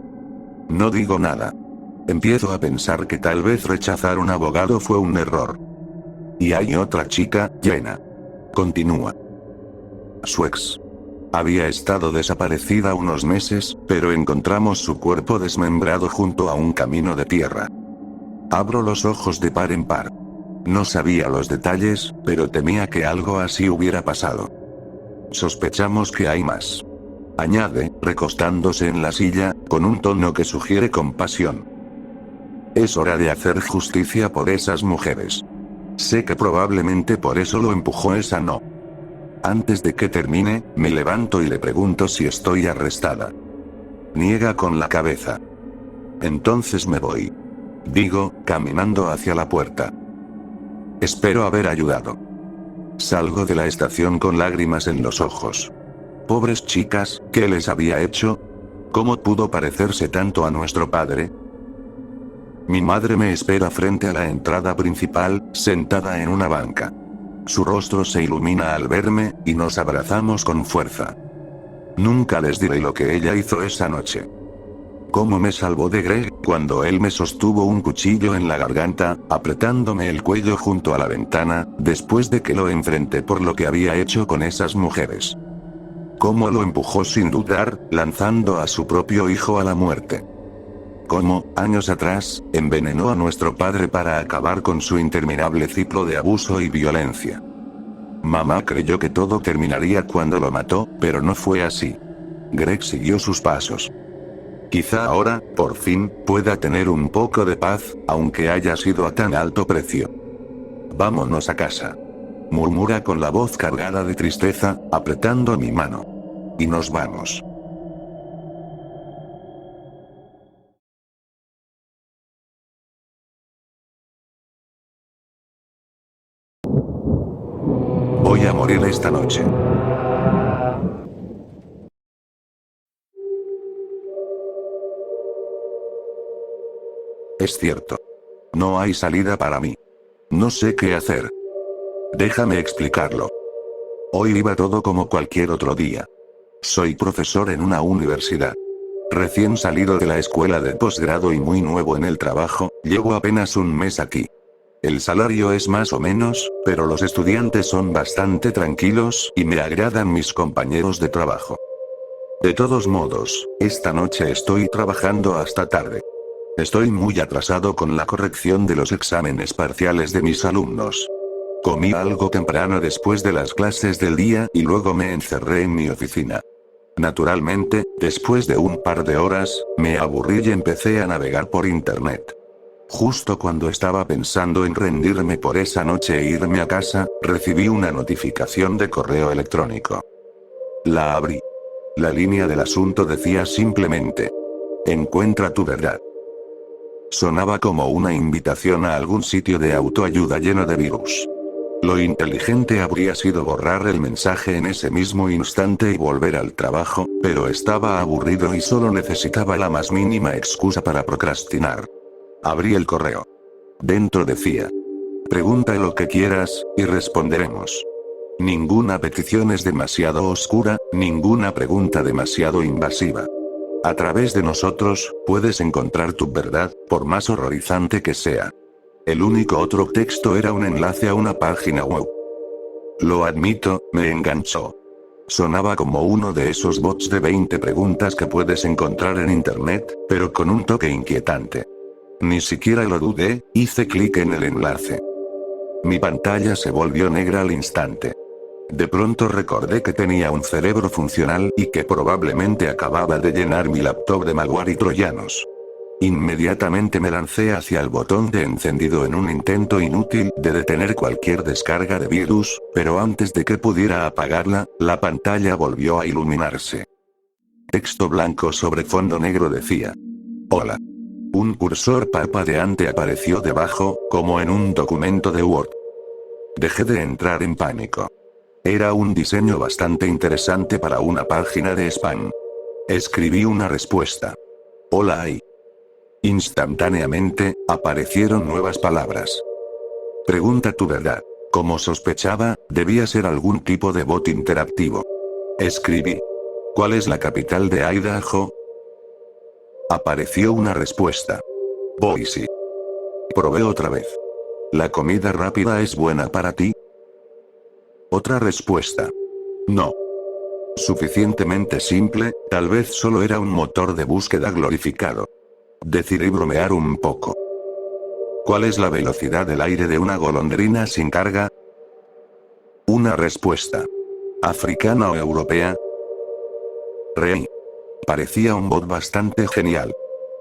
No digo nada. Empiezo a pensar que tal vez rechazar un abogado fue un error. Y hay otra chica, Jenna. Continúa. Su ex. Había estado desaparecida unos meses, pero encontramos su cuerpo desmembrado junto a un camino de tierra. Abro los ojos de par en par. No sabía los detalles, pero temía que algo así hubiera pasado. Sospechamos que hay más. Añade, recostándose en la silla, con un tono que sugiere compasión. Es hora de hacer justicia por esas mujeres. Sé que probablemente por eso lo empujó esa no. Antes de que termine, me levanto y le pregunto si estoy arrestada. Niega con la cabeza. Entonces me voy. Digo, caminando hacia la puerta. Espero haber ayudado. Salgo de la estación con lágrimas en los ojos. Pobres chicas, ¿qué les había hecho? ¿Cómo pudo parecerse tanto a nuestro padre? Mi madre me espera frente a la entrada principal, sentada en una banca. Su rostro se ilumina al verme, y nos abrazamos con fuerza. Nunca les diré lo que ella hizo esa noche. Cómo me salvó de Greg, cuando él me sostuvo un cuchillo en la garganta, apretándome el cuello junto a la ventana, después de que lo enfrenté por lo que había hecho con esas mujeres. Cómo lo empujó sin dudar, lanzando a su propio hijo a la muerte. Cómo, años atrás, envenenó a nuestro padre para acabar con su interminable ciclo de abuso y violencia. Mamá creyó que todo terminaría cuando lo mató, pero no fue así. Greg siguió sus pasos. Quizá ahora, por fin, pueda tener un poco de paz, aunque haya sido a tan alto precio. Vámonos a casa. Murmura con la voz cargada de tristeza, apretando mi mano. Y nos vamos. Voy a morir esta noche. Es cierto. No hay salida para mí. No sé qué hacer. Déjame explicarlo. Hoy iba todo como cualquier otro día. Soy profesor en una universidad. Recién salido de la escuela de posgrado y muy nuevo en el trabajo, llevo apenas un mes aquí. El salario es más o menos, pero los estudiantes son bastante tranquilos y me agradan mis compañeros de trabajo. De todos modos, esta noche estoy trabajando hasta tarde. Estoy muy atrasado con la corrección de los exámenes parciales de mis alumnos. Comí algo temprano después de las clases del día y luego me encerré en mi oficina. Naturalmente, después de un par de horas, me aburrí y empecé a navegar por internet. Justo cuando estaba pensando en rendirme por esa noche e irme a casa, recibí una notificación de correo electrónico. La abrí. La línea del asunto decía simplemente: encuentra tu verdad. Sonaba como una invitación a algún sitio de autoayuda lleno de virus. Lo inteligente habría sido borrar el mensaje en ese mismo instante y volver al trabajo, pero estaba aburrido y solo necesitaba la más mínima excusa para procrastinar. Abrí el correo. Dentro decía: pregunta lo que quieras, y responderemos. Ninguna petición es demasiado oscura, ninguna pregunta demasiado invasiva. A través de nosotros, puedes encontrar tu verdad, por más horrorizante que sea. El único otro texto era un enlace a una página web. Lo admito, me enganchó. Sonaba como uno de esos bots de 20 preguntas que puedes encontrar en internet, pero con un toque inquietante. Ni siquiera lo dudé, hice clic en el enlace. Mi pantalla se volvió negra al instante. De pronto recordé que tenía un cerebro funcional y que probablemente acababa de llenar mi laptop de malware y troyanos. Inmediatamente me lancé hacia el botón de encendido en un intento inútil de detener cualquier descarga de virus, pero antes de que pudiera apagarla, la pantalla volvió a iluminarse. Texto blanco sobre fondo negro decía: hola. Un cursor parpadeante apareció debajo, como en un documento de Word. Dejé de entrar en pánico. Era un diseño bastante interesante para una página de spam. Escribí una respuesta. Hola ahí. Instantáneamente, aparecieron nuevas palabras. Pregunta tu verdad. Como sospechaba, debía ser algún tipo de bot interactivo. Escribí: ¿cuál es la capital de Idaho? Apareció una respuesta. Boise. Probé otra vez. ¿La comida rápida es buena para ti? Otra respuesta. No. Suficientemente simple, tal vez solo era un motor de búsqueda glorificado. Decidí bromear un poco. ¿Cuál es la velocidad del aire de una golondrina sin carga? Una respuesta. ¿Africana o europea? Reí. Parecía un bot bastante genial.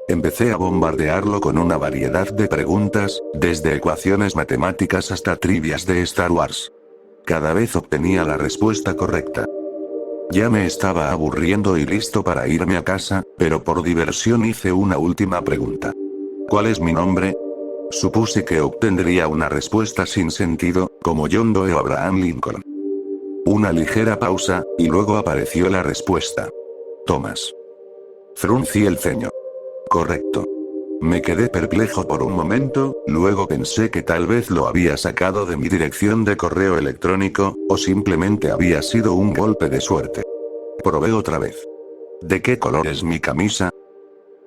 Empecé a bombardearlo con una variedad de preguntas, desde ecuaciones matemáticas hasta trivias de Star Wars. Cada vez obtenía la respuesta correcta. Ya me estaba aburriendo y listo para irme a casa, pero por diversión hice una última pregunta. ¿Cuál es mi nombre? Supuse que obtendría una respuesta sin sentido, como John Doe o Abraham Lincoln. Una ligera pausa, y luego apareció la respuesta. Thomas. Fruncí el ceño. Correcto. Me quedé perplejo por un momento, luego pensé que tal vez lo había sacado de mi dirección de correo electrónico, o simplemente había sido un golpe de suerte. Probé otra vez. ¿De qué color es mi camisa?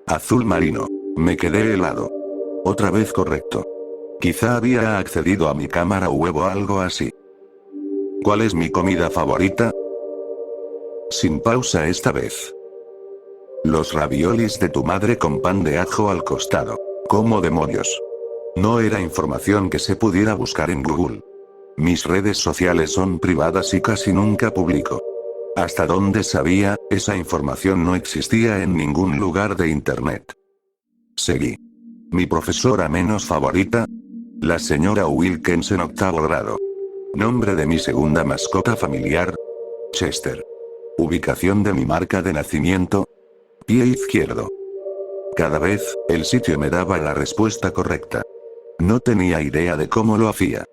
Azul marino. Me quedé helado. Otra vez correcto. Quizá había accedido a mi cámara web o algo así. ¿Cuál es mi comida favorita? Sin pausa esta vez. Los raviolis de tu madre con pan de ajo al costado. ¿Cómo demonios? No era información que se pudiera buscar en Google. Mis redes sociales son privadas y casi nunca publico. Hasta donde sabía, esa información no existía en ningún lugar de internet. Seguí. Mi profesora menos favorita. La señora Wilkins en 8º grado. Nombre de mi segunda mascota familiar. Chester. Ubicación de mi marca de nacimiento. Pie izquierdo. Cada vez, el sitio me daba la respuesta correcta. No tenía idea de cómo lo hacía.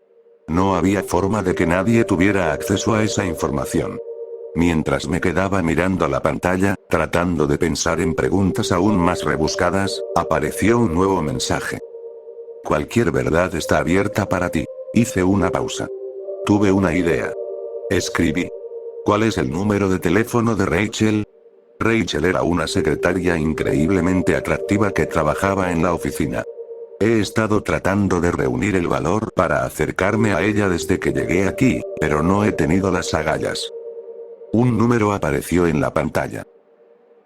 No había forma de que nadie tuviera acceso a esa información. Mientras me quedaba mirando la pantalla, tratando de pensar en preguntas aún más rebuscadas, apareció un nuevo mensaje. Cualquier verdad está abierta para ti. Hice una pausa. Tuve una idea. Escribí. ¿Cuál es el número de teléfono de Rachel? Rachel era una secretaria increíblemente atractiva que trabajaba en la oficina. He estado tratando de reunir el valor para acercarme a ella desde que llegué aquí, pero no he tenido las agallas. Un número apareció en la pantalla.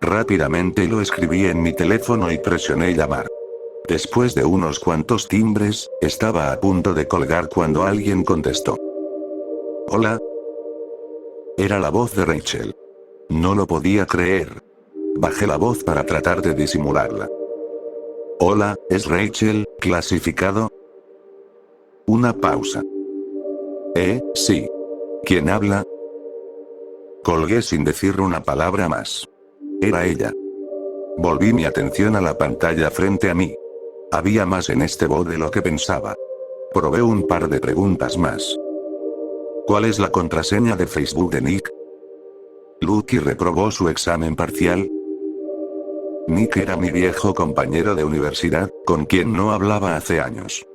Rápidamente lo escribí en mi teléfono y presioné llamar. Después de unos cuantos timbres, estaba a punto de colgar cuando alguien contestó. Hola. Era la voz de Rachel. No lo podía creer. Bajé la voz para tratar de disimularla. Hola, ¿es Rachel, clasificado? Una pausa. Sí. ¿Quién habla? Colgué sin decir una palabra más. Era ella. Volví mi atención a la pantalla frente a mí. Había más en este bot de lo que pensaba. Probé un par de preguntas más. ¿Cuál es la contraseña de Facebook de Nick? ¿Lucky reprobó su examen parcial? Nick era mi viejo compañero de universidad, con quien no hablaba hace años.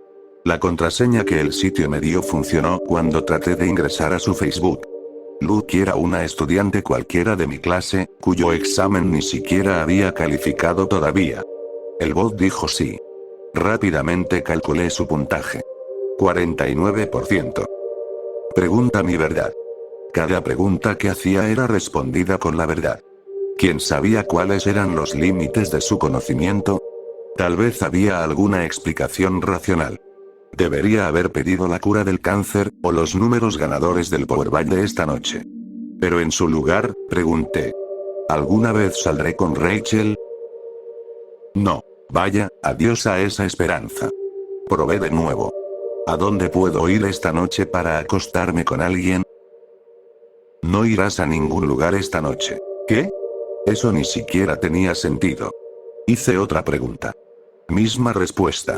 La contraseña que el sitio me dio funcionó cuando traté de ingresar a su Facebook. Lucky era una estudiante cualquiera de mi clase, cuyo examen ni siquiera había calificado todavía. El bot dijo sí. Rápidamente calculé su puntaje. 49%. Pregunta mi verdad. Cada pregunta que hacía era respondida con la verdad. ¿Quién sabía cuáles eran los límites de su conocimiento? Tal vez había alguna explicación racional. Debería haber pedido la cura del cáncer, o los números ganadores del Powerball de esta noche. Pero en su lugar, pregunté. ¿Alguna vez saldré con Rachel? No. Vaya, adiós a esa esperanza. Probé de nuevo. ¿A dónde puedo ir esta noche para acostarme con alguien? No irás a ningún lugar esta noche. ¿Qué? Eso ni siquiera tenía sentido. Hice otra pregunta. Misma respuesta.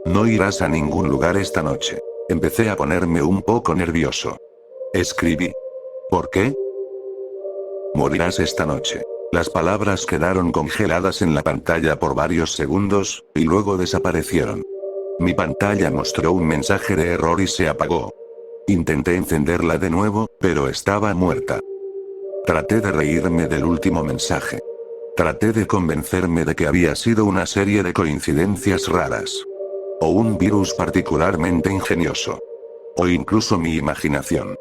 No irás a ningún lugar esta noche. Empecé a ponerme un poco nervioso. Escribí. ¿Por qué? Morirás esta noche. Las palabras quedaron congeladas en la pantalla por varios segundos, y luego desaparecieron. Mi pantalla mostró un mensaje de error y se apagó. Intenté encenderla de nuevo, pero estaba muerta. Traté de reírme del último mensaje. Traté de convencerme de que había sido una serie de coincidencias raras. O un virus particularmente ingenioso. O incluso mi imaginación.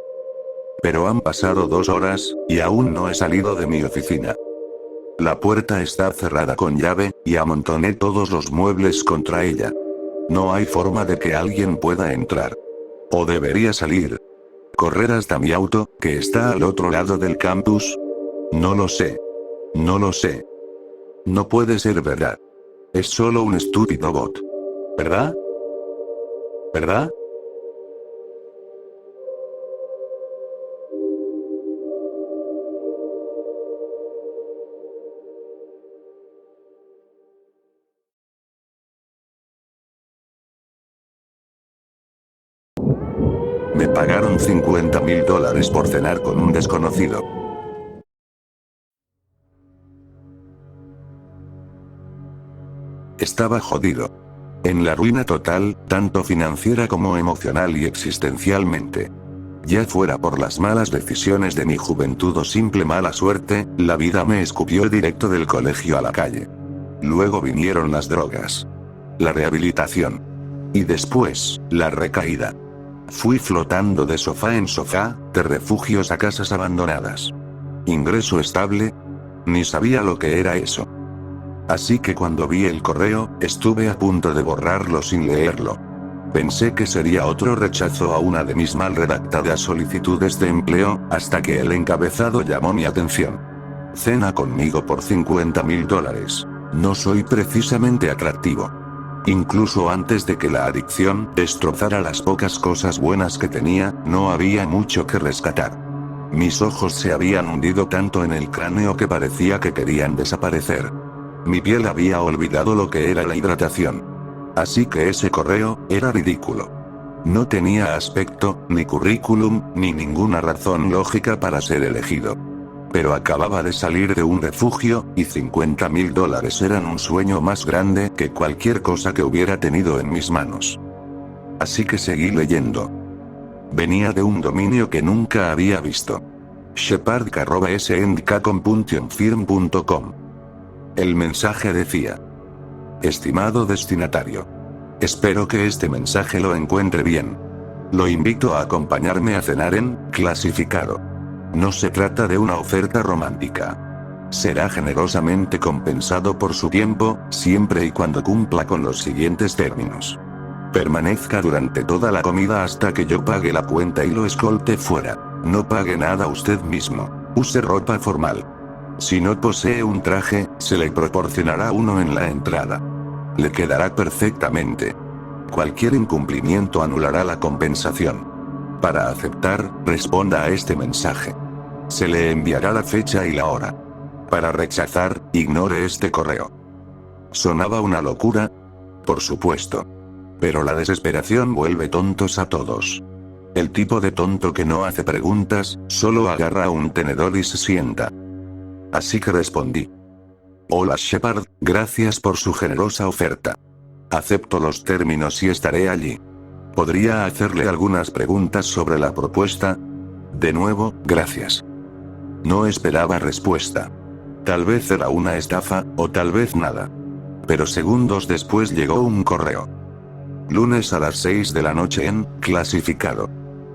Pero han pasado 2 horas, y aún no he salido de mi oficina. La puerta está cerrada con llave, y amontoné todos los muebles contra ella. No hay forma de que alguien pueda entrar. O debería salir. ¿Correr hasta mi auto, que está al otro lado del campus? No lo sé. No lo sé. No puede ser verdad. Es solo un estúpido bot. ¿Verdad? ¿Verdad? Me pagaron $50.000 por cenar con un desconocido. Estaba jodido. En la ruina total, tanto financiera como emocional y existencialmente. Ya fuera por las malas decisiones de mi juventud o simple mala suerte, la vida me escupió directo del colegio a la calle. Luego vinieron las drogas. La rehabilitación. Y después, la recaída. Fui flotando de sofá en sofá, de refugios a casas abandonadas. ¿Ingreso estable? Ni sabía lo que era eso. Así que cuando vi el correo, estuve a punto de borrarlo sin leerlo. Pensé que sería otro rechazo a una de mis mal redactadas solicitudes de empleo, hasta que el encabezado llamó mi atención. Cena conmigo por $50.000. No soy precisamente atractivo. Incluso antes de que la adicción destrozara las pocas cosas buenas que tenía, no había mucho que rescatar. Mis ojos se habían hundido tanto en el cráneo que parecía que querían desaparecer. Mi piel había olvidado lo que era la hidratación. Así que ese correo era ridículo. No tenía aspecto, ni currículum, ni ninguna razón lógica para ser elegido. Pero acababa de salir de un refugio, y $50.000 eran un sueño más grande que cualquier cosa que hubiera tenido en mis manos. Así que seguí leyendo. Venía de un dominio que nunca había visto. shepard@sndk.firm.com. El mensaje decía: estimado destinatario. Espero que este mensaje lo encuentre bien. Lo invito a acompañarme a cenar en Clasificado. No se trata de una oferta romántica. Será generosamente compensado por su tiempo, siempre y cuando cumpla con los siguientes términos. Permanezca durante toda la comida hasta que yo pague la cuenta y lo escolte fuera. No pague nada usted mismo. Use ropa formal. Si no posee un traje, se le proporcionará uno en la entrada. Le quedará perfectamente. Cualquier incumplimiento anulará la compensación. Para aceptar, responda a este mensaje. Se le enviará la fecha y la hora. Para rechazar, ignore este correo. ¿Sonaba una locura? Por supuesto. Pero la desesperación vuelve tontos a todos. El tipo de tonto que no hace preguntas, solo agarra un tenedor y se sienta. Así que respondí. Hola Shepard, gracias por su generosa oferta. Acepto los términos y estaré allí. ¿Podría hacerle algunas preguntas sobre la propuesta? De nuevo, gracias. No esperaba respuesta. Tal vez era una estafa, o tal vez nada. Pero segundos después llegó un correo. Lunes a las 6 de la noche en clasificado.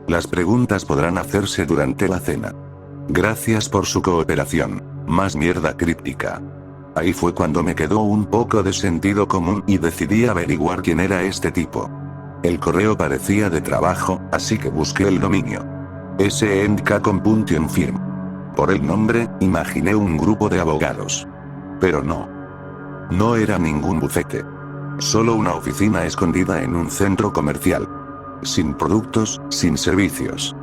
Las preguntas podrán hacerse durante la cena. Gracias por su cooperación. Más mierda críptica. Ahí fue cuando me quedó un poco de sentido común y decidí averiguar quién era este tipo. El correo parecía de trabajo, así que busqué el dominio. SNK.firm. Por el nombre, imaginé un grupo de abogados. Pero no. No era ningún bufete. Solo una oficina escondida en un centro comercial. Sin productos, sin servicios.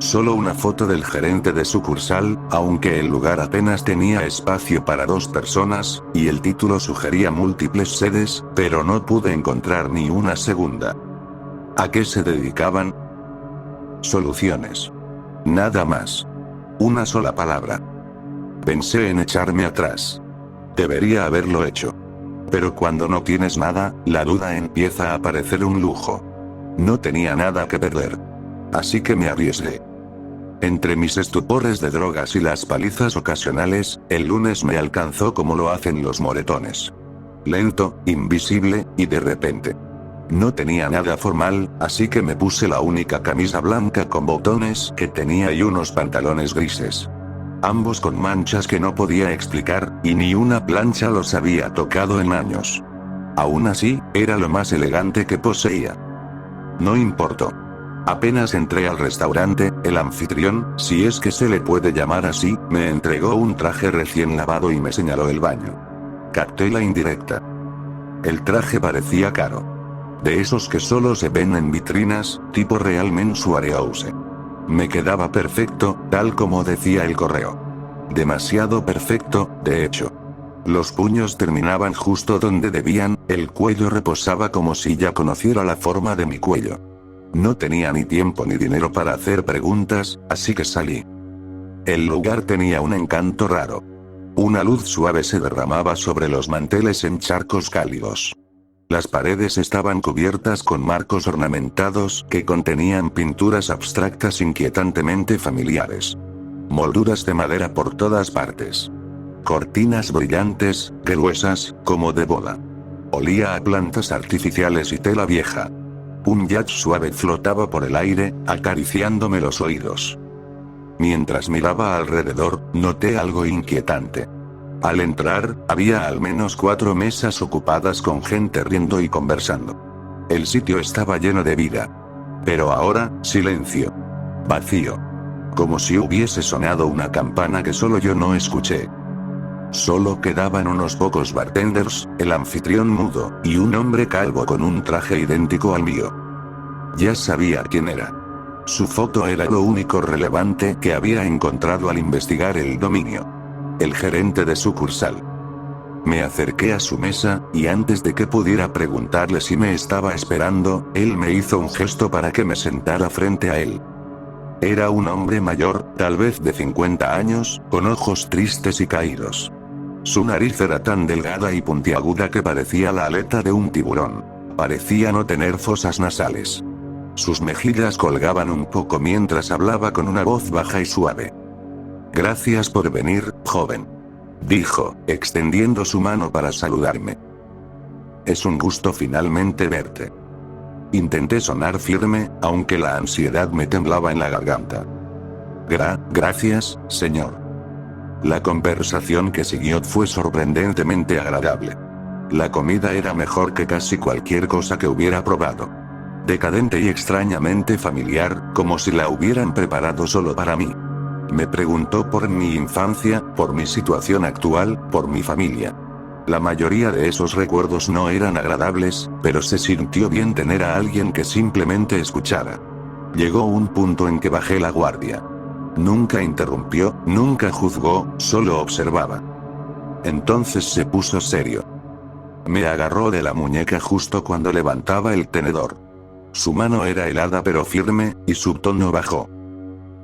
Solo una foto del gerente de sucursal, aunque el lugar apenas tenía espacio para 2 personas, y el título sugería múltiples sedes, pero no pude encontrar ni una segunda. ¿A qué se dedicaban? Soluciones. Nada más. Una sola palabra. Pensé en echarme atrás. Debería haberlo hecho. Pero cuando no tienes nada, la duda empieza a parecer un lujo. No tenía nada que perder. Así que me arriesgué. Entre mis estupores de drogas y las palizas ocasionales, el lunes me alcanzó como lo hacen los moretones. Lento, invisible, y de repente. No tenía nada formal, así que me puse la única camisa blanca con botones que tenía y unos pantalones grises. Ambos con manchas que no podía explicar, y ni una plancha los había tocado en años. Aún así, era lo más elegante que poseía. No importó. Apenas entré al restaurante, el anfitrión, si es que se le puede llamar así, me entregó un traje recién lavado y me señaló el baño. Capté la indirecta. El traje parecía caro. De esos que solo se ven en vitrinas, tipo Real Men's Warehouse. Me quedaba perfecto, tal como decía el correo. Demasiado perfecto, de hecho. Los puños terminaban justo donde debían, el cuello reposaba como si ya conociera la forma de mi cuello. No tenía ni tiempo ni dinero para hacer preguntas, así que salí. El lugar tenía un encanto raro. Una luz suave se derramaba sobre los manteles en charcos cálidos. Las paredes estaban cubiertas con marcos ornamentados que contenían pinturas abstractas inquietantemente familiares. Molduras de madera por todas partes. Cortinas brillantes, gruesas, como de boda. Olía a plantas artificiales y tela vieja. Un jazz suave flotaba por el aire, acariciándome los oídos. Mientras miraba alrededor, noté algo inquietante. Al entrar, había al menos 4 mesas ocupadas con gente riendo y conversando. El sitio estaba lleno de vida. Pero ahora, silencio. Vacío. Como si hubiese sonado una campana que solo yo no escuché. Solo quedaban unos pocos bartenders, el anfitrión mudo, y un hombre calvo con un traje idéntico al mío. Ya sabía quién era. Su foto era lo único relevante que había encontrado al investigar el dominio. El gerente de sucursal. Me acerqué a su mesa, y antes de que pudiera preguntarle si me estaba esperando, él me hizo un gesto para que me sentara frente a él. Era un hombre mayor, tal vez de 50 años, con ojos tristes y caídos. Su nariz era tan delgada y puntiaguda que parecía la aleta de un tiburón. Parecía no tener fosas nasales. Sus mejillas colgaban un poco mientras hablaba con una voz baja y suave. Gracias por venir, joven. Dijo, extendiendo su mano para saludarme. Es un gusto finalmente verte. Intenté sonar firme, aunque la ansiedad me temblaba en la garganta. Gracias, señor. La conversación que siguió fue sorprendentemente agradable. La comida era mejor que casi cualquier cosa que hubiera probado. Decadente y extrañamente familiar, como si la hubieran preparado solo para mí. Me preguntó por mi infancia, por mi situación actual, por mi familia. La mayoría de esos recuerdos no eran agradables, pero se sintió bien tener a alguien que simplemente escuchara. Llegó un punto en que bajé la guardia. Nunca interrumpió, nunca juzgó, solo observaba. Entonces se puso serio. Me agarró de la muñeca justo cuando levantaba el tenedor. Su mano era helada pero firme, y su tono bajó.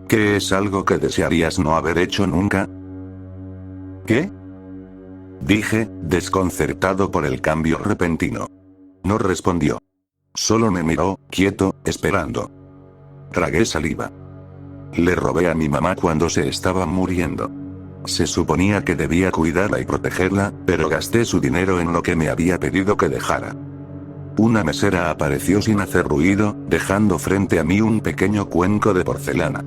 ¿Qué es algo que desearías no haber hecho nunca? ¿Qué? Dije, desconcertado por el cambio repentino. No respondió. Solo me miró, quieto, esperando. Tragué saliva. Le robé a mi mamá cuando se estaba muriendo. Se suponía que debía cuidarla y protegerla, pero gasté su dinero en lo que me había pedido que dejara. Una mesera apareció sin hacer ruido, dejando frente a mí un pequeño cuenco de porcelana.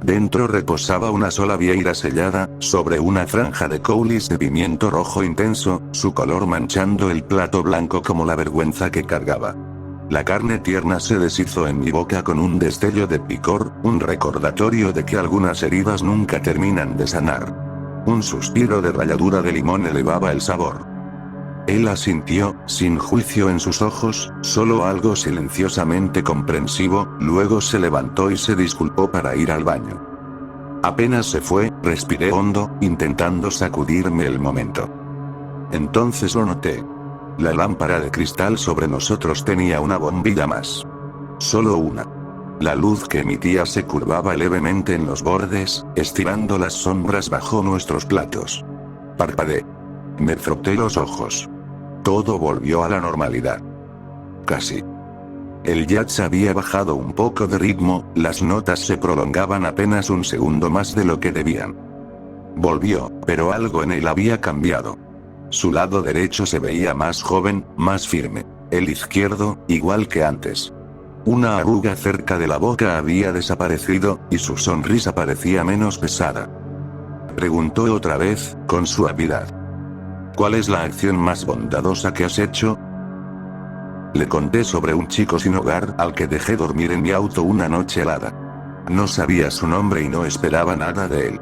Dentro reposaba una sola vieira sellada, sobre una franja de coulis de pimiento rojo intenso, su color manchando el plato blanco como la vergüenza que cargaba. La carne tierna se deshizo en mi boca con un destello de picor, un recordatorio de que algunas heridas nunca terminan de sanar. Un suspiro de ralladura de limón elevaba el sabor. Él asintió, sin juicio en sus ojos, solo algo silenciosamente comprensivo, luego se levantó y se disculpó para ir al baño. Apenas se fue, respiré hondo, intentando sacudirme el momento. Entonces lo noté. La lámpara de cristal sobre nosotros tenía una bombilla más. Solo una. La luz que emitía se curvaba levemente en los bordes, estirando las sombras bajo nuestros platos. Parpadeé. Me froté los ojos. Todo volvió a la normalidad. Casi. El jazz había bajado un poco de ritmo, las notas se prolongaban apenas un segundo más de lo que debían. Volvió, pero algo en él había cambiado. Su lado derecho se veía más joven, más firme. El izquierdo, igual que antes. Una arruga cerca de la boca había desaparecido, y su sonrisa parecía menos pesada. Preguntó otra vez, con suavidad. ¿Cuál es la acción más bondadosa que has hecho? Le conté sobre un chico sin hogar al que dejé dormir en mi auto una noche helada. No sabía su nombre y no esperaba nada de él.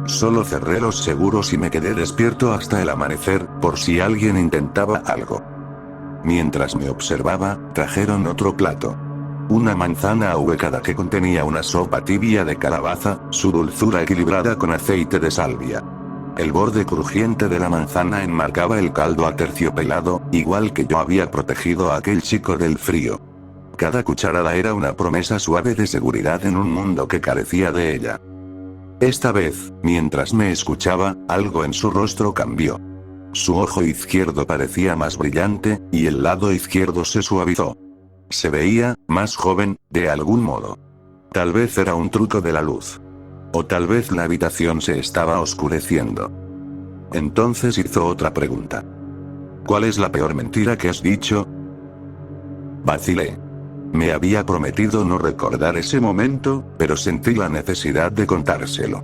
Solo cerré los seguros y me quedé despierto hasta el amanecer, por si alguien intentaba algo. Mientras me observaba, trajeron otro plato. Una manzana ahuecada que contenía una sopa tibia de calabaza, su dulzura equilibrada con aceite de salvia. El borde crujiente de la manzana enmarcaba el caldo aterciopelado, igual que yo había protegido a aquel chico del frío. Cada cucharada era una promesa suave de seguridad en un mundo que carecía de ella. Esta vez, mientras me escuchaba, algo en su rostro cambió. Su ojo izquierdo parecía más brillante, y el lado izquierdo se suavizó. Se veía, más joven, de algún modo. Tal vez era un truco de la luz. O tal vez la habitación se estaba oscureciendo. Entonces hizo otra pregunta. ¿Cuál es la peor mentira que has dicho? Vacilé. Me había prometido no recordar ese momento, pero sentí la necesidad de contárselo.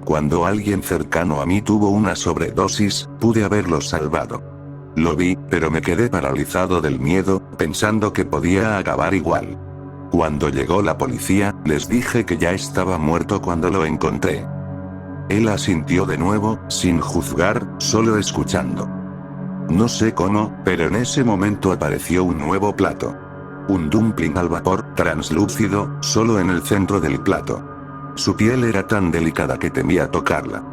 Cuando alguien cercano a mí tuvo una sobredosis, pude haberlo salvado. Lo vi, pero me quedé paralizado del miedo, pensando que podía acabar igual. Cuando llegó la policía, les dije que ya estaba muerto cuando lo encontré. Él asintió de nuevo, sin juzgar, solo escuchando. No sé cómo, pero en ese momento apareció un nuevo plato. Un dumpling al vapor, translúcido, solo en el centro del plato. Su piel era tan delicada que temía tocarla.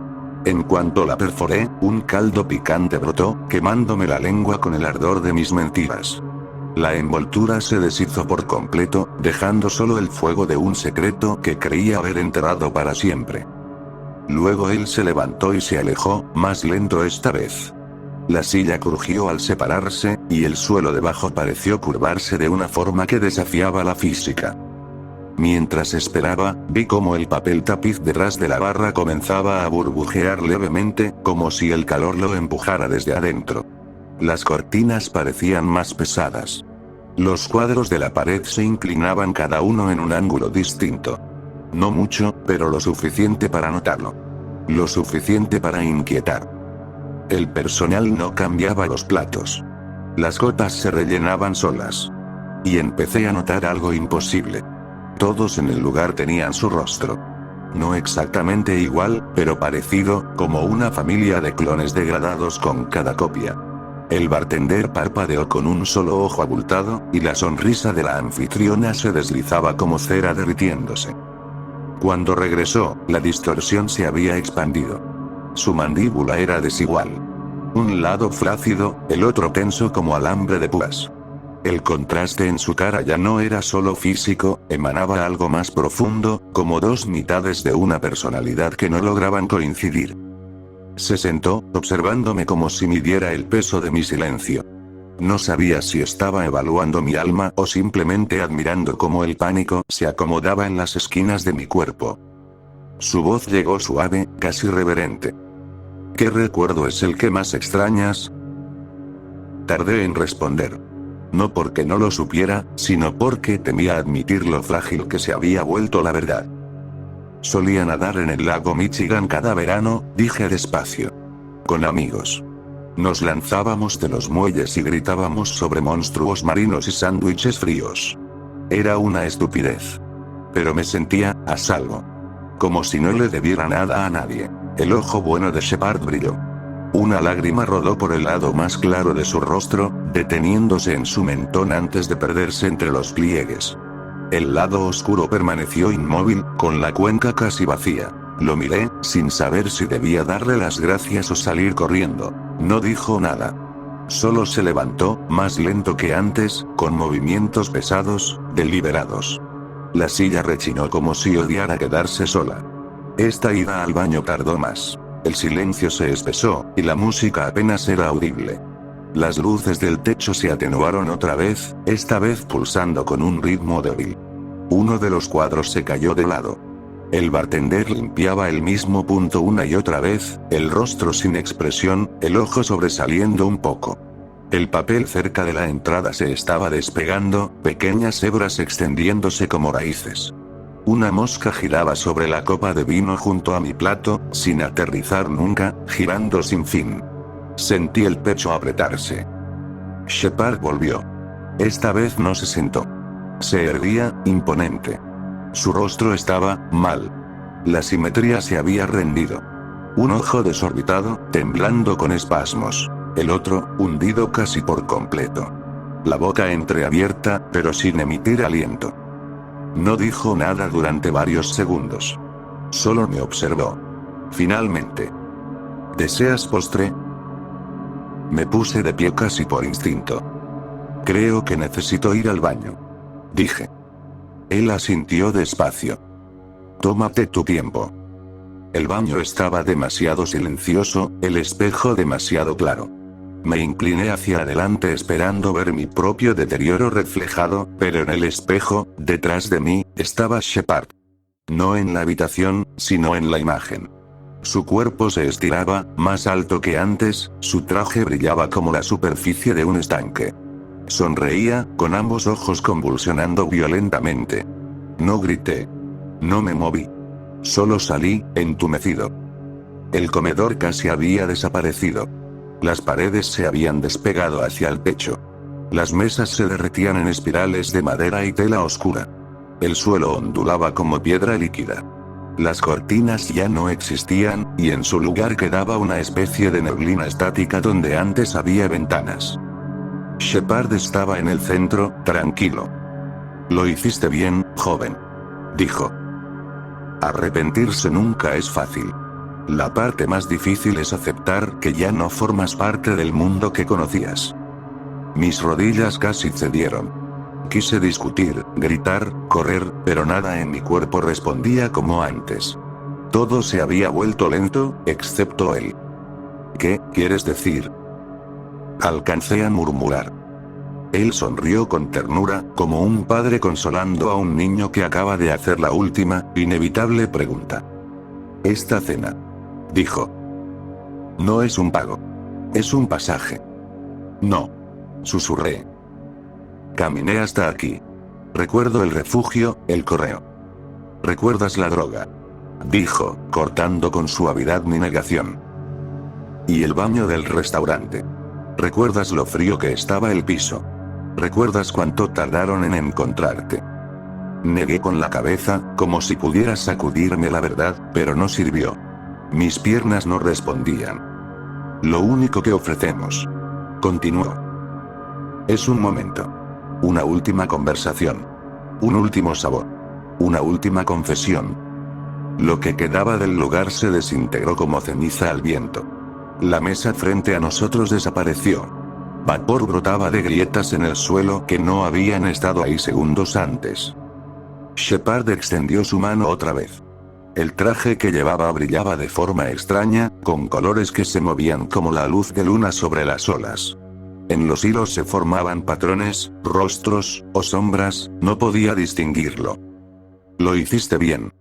En cuanto la perforé, un caldo picante brotó, quemándome la lengua con el ardor de mis mentiras. La envoltura se deshizo por completo, dejando solo el fuego de un secreto que creía haber enterrado para siempre. Luego él se levantó y se alejó, más lento esta vez. La silla crujió al separarse, y el suelo debajo pareció curvarse de una forma que desafiaba la física. Mientras esperaba, vi cómo el papel tapiz detrás de la barra comenzaba a burbujear levemente, como si el calor lo empujara desde adentro. Las cortinas parecían más pesadas. Los cuadros de la pared se inclinaban cada uno en un ángulo distinto. No mucho, pero lo suficiente para notarlo. Lo suficiente para inquietar. El personal no cambiaba los platos. Las gotas se rellenaban solas. Y empecé a notar algo imposible. Todos en el lugar tenían su rostro. no exactamente igual, pero parecido, como una familia de clones degradados con cada copia. El bartender parpadeó con un solo ojo abultado, y la sonrisa de la anfitriona se deslizaba como cera derritiéndose. Cuando regresó, la distorsión se había expandido. Su mandíbula era desigual. Un lado flácido, el otro tenso como alambre de púas. El contraste en su cara ya no era solo físico, emanaba algo más profundo, como dos mitades de una personalidad que no lograban coincidir. Se sentó, observándome como si midiera el peso de mi silencio. No sabía si estaba evaluando mi alma o simplemente admirando cómo el pánico se acomodaba en las esquinas de mi cuerpo. Su voz llegó suave, casi reverente. ¿Qué recuerdo es el que más extrañas? Tardé en responder. No porque no lo supiera, sino porque temía admitir lo frágil que se había vuelto la verdad. Solía nadar en el lago Michigan cada verano, dije despacio. Con amigos. Nos lanzábamos de los muelles y gritábamos sobre monstruos marinos y sándwiches fríos. Era una estupidez. Pero me sentía a salvo. Como si no le debiera nada a nadie. El ojo bueno de Shepard brilló. Una lágrima rodó por el lado más claro de su rostro, deteniéndose en su mentón antes de perderse entre los pliegues. El lado oscuro permaneció inmóvil, con la cuenca casi vacía. Lo miré, sin saber si debía darle las gracias o salir corriendo. No dijo nada. Solo se levantó, más lento que antes, con movimientos pesados, deliberados. La silla rechinó como si odiara quedarse sola. Esta ida al baño tardó más. El silencio se espesó, y la música apenas era audible. Las luces del techo se atenuaron otra vez, esta vez pulsando con un ritmo débil. Uno de los cuadros se cayó de lado. El bartender limpiaba el mismo punto una y otra vez, el rostro sin expresión, el ojo sobresaliendo un poco. El papel cerca de la entrada se estaba despegando, pequeñas hebras extendiéndose como raíces. Una mosca giraba sobre la copa de vino junto a mi plato, sin aterrizar nunca, girando sin fin. Sentí el pecho apretarse. Shepard volvió. Esta vez no se sentó. Se erguía, imponente. Su rostro estaba mal. La simetría se había rendido. Un ojo desorbitado, temblando con espasmos. El otro, hundido casi por completo. La boca entreabierta, pero sin emitir aliento. No dijo nada durante varios segundos. Solo me observó. Finalmente. ¿Deseas postre? Me puse de pie casi por instinto. Creo que necesito ir al baño. Dije. Él asintió despacio. Tómate tu tiempo. El baño estaba demasiado silencioso, el espejo demasiado claro. Me incliné hacia adelante esperando ver mi propio deterioro reflejado, pero en el espejo, detrás de mí, estaba Shepard. No en la habitación, sino en la imagen. Su cuerpo se estiraba, más alto que antes, su traje brillaba como la superficie de un estanque. Sonreía, con ambos ojos convulsionando violentamente. No grité. No me moví. Solo salí, entumecido. El comedor casi había desaparecido. Las paredes se habían despegado hacia el techo. Las mesas se derretían en espirales de madera y tela oscura. El suelo ondulaba como piedra líquida. Las cortinas ya no existían, y en su lugar quedaba una especie de neblina estática donde antes había ventanas. Shepard estaba en el centro, tranquilo. Lo hiciste bien, joven. Dijo. Arrepentirse nunca es fácil. La parte más difícil es aceptar que ya no formas parte del mundo que conocías. Mis rodillas casi cedieron. Quise discutir, gritar, correr, pero nada en mi cuerpo respondía como antes. Todo se había vuelto lento, excepto él. ¿Qué quieres decir? Alcancé a murmurar. Él sonrió con ternura, como un padre consolando a un niño que acaba de hacer la última, inevitable pregunta. Esta cena. Dijo. No es un pago. Es un pasaje. No. Susurré. Caminé hasta aquí. Recuerdo el refugio, el correo. ¿Recuerdas la droga? Dijo, cortando con suavidad mi negación. Y el baño del restaurante. ¿Recuerdas lo frío que estaba el piso? ¿Recuerdas cuánto tardaron en encontrarte? Negué con la cabeza, como si pudiera sacudirme la verdad, pero no sirvió. Mis piernas no respondían. Lo único que ofrecemos, continuó, es un momento. Una última conversación. Un último sabor. Una última confesión. Lo que quedaba del lugar se desintegró como ceniza al viento. La mesa frente a nosotros desapareció. Vapor brotaba de grietas en el suelo que no habían estado ahí segundos antes. Shepard extendió su mano otra vez. El traje que llevaba brillaba de forma extraña, con colores que se movían como la luz de luna sobre las olas. En los hilos se formaban patrones, rostros, o sombras, no podía distinguirlo. Lo hiciste bien,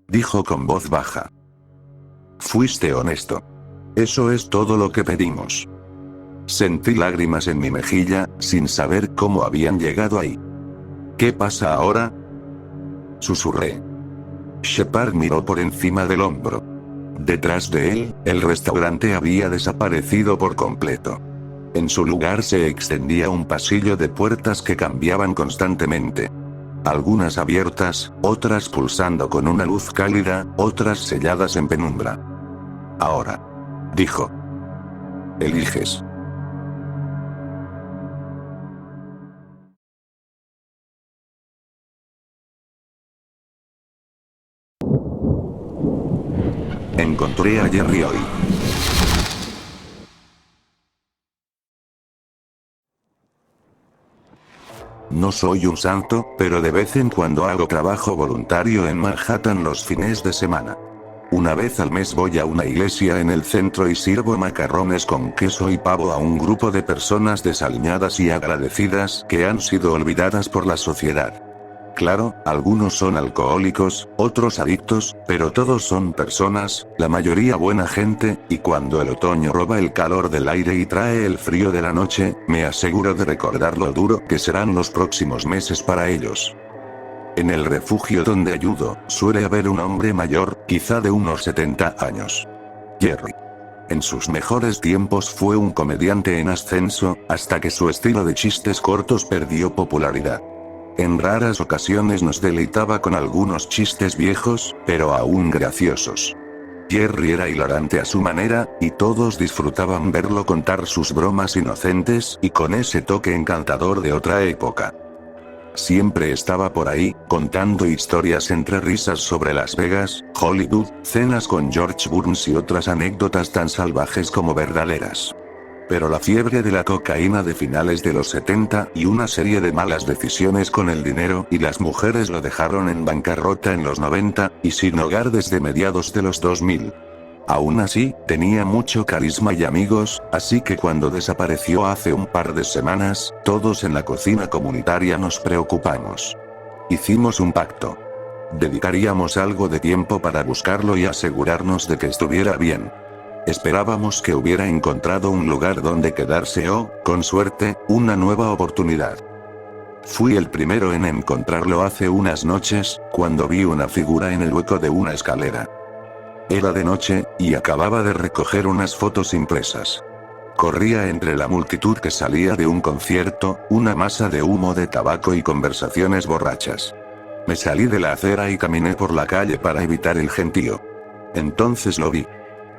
dijo con voz baja. Fuiste honesto. Eso es todo lo que pedimos. Sentí lágrimas en mi mejilla, sin saber cómo habían llegado ahí. ¿Qué pasa ahora?, susurré. Shepard miró por encima del hombro. Detrás de él, el restaurante había desaparecido por completo. En su lugar se extendía un pasillo de puertas que cambiaban constantemente. Algunas abiertas, otras pulsando con una luz cálida, otras selladas en penumbra. Ahora, dijo, eliges. Encontré a Jerry hoy. No soy un santo, pero de vez en cuando hago trabajo voluntario en Manhattan los fines de semana. Una vez al mes voy a una iglesia en el centro y sirvo macarrones con queso y pavo a un grupo de personas desaliñadas y agradecidas que han sido olvidadas por la sociedad. Claro, algunos son alcohólicos, otros adictos, pero todos son personas, la mayoría buena gente, y cuando el otoño roba el calor del aire y trae el frío de la noche, me aseguro de recordar lo duro que serán los próximos meses para ellos. En el refugio donde ayudo, suele haber un hombre mayor, quizá de unos 70 años. Jerry. En sus mejores tiempos fue un comediante en ascenso, hasta que su estilo de chistes cortos perdió popularidad. En raras ocasiones nos deleitaba con algunos chistes viejos, pero aún graciosos. Jerry era hilarante a su manera, y todos disfrutaban verlo contar sus bromas inocentes y con ese toque encantador de otra época. Siempre estaba por ahí, contando historias entre risas sobre Las Vegas, Hollywood, cenas con George Burns y otras anécdotas tan salvajes como verdaderas. Pero la fiebre de la cocaína de finales de los 70 y una serie de malas decisiones con el dinero y las mujeres lo dejaron en bancarrota en los 90, y sin hogar desde mediados de los 2000. Aún así, tenía mucho carisma y amigos, así que cuando desapareció hace un par de semanas, todos en la cocina comunitaria nos preocupamos. Hicimos un pacto. Dedicaríamos algo de tiempo para buscarlo y asegurarnos de que estuviera bien. Esperábamos que hubiera encontrado un lugar donde quedarse o, con suerte, una nueva oportunidad. Fui el primero en encontrarlo hace unas noches, cuando vi una figura en el hueco de una escalera. Era de noche, y acababa de recoger unas fotos impresas. Corría entre la multitud que salía de un concierto, una masa de humo de tabaco y conversaciones borrachas. Me salí de la acera y caminé por la calle para evitar el gentío. Entonces lo vi.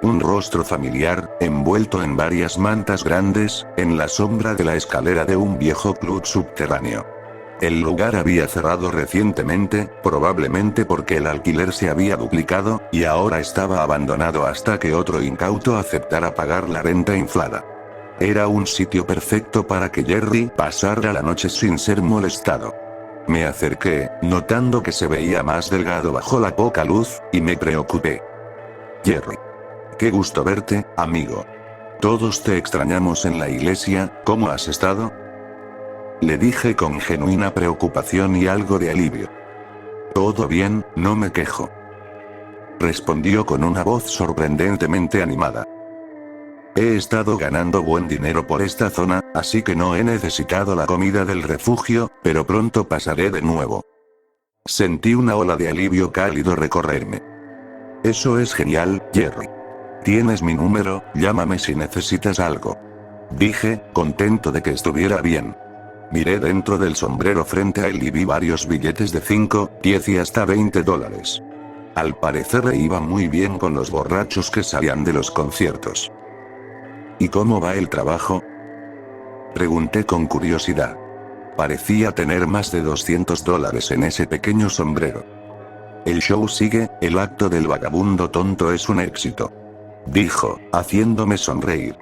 Un rostro familiar, envuelto en varias mantas grandes, en la sombra de la escalera de un viejo club subterráneo. El lugar había cerrado recientemente, probablemente porque el alquiler se había duplicado, y ahora estaba abandonado hasta que otro incauto aceptara pagar la renta inflada. Era un sitio perfecto para que Jerry pasara la noche sin ser molestado. Me acerqué, notando que se veía más delgado bajo la poca luz, y me preocupé. Jerry. Qué gusto verte, amigo. Todos te extrañamos en la iglesia, ¿cómo has estado?, le dije con genuina preocupación y algo de alivio. Todo bien, no me quejo, respondió con una voz sorprendentemente animada. He estado ganando buen dinero por esta zona, así que no he necesitado la comida del refugio, pero pronto pasaré de nuevo. Sentí una ola de alivio cálido recorrerme. Eso es genial, Jerry. Tienes mi número, llámame si necesitas algo, dije, contento de que estuviera bien. Miré dentro del sombrero frente a él y vi varios billetes de 5, 10 y hasta $20. Al parecer le iba muy bien con los borrachos que salían de los conciertos. ¿Y cómo va el trabajo?, pregunté con curiosidad. Parecía tener más de $200 en ese pequeño sombrero. El show sigue, el acto del vagabundo tonto es un éxito, dijo, haciéndome sonreír.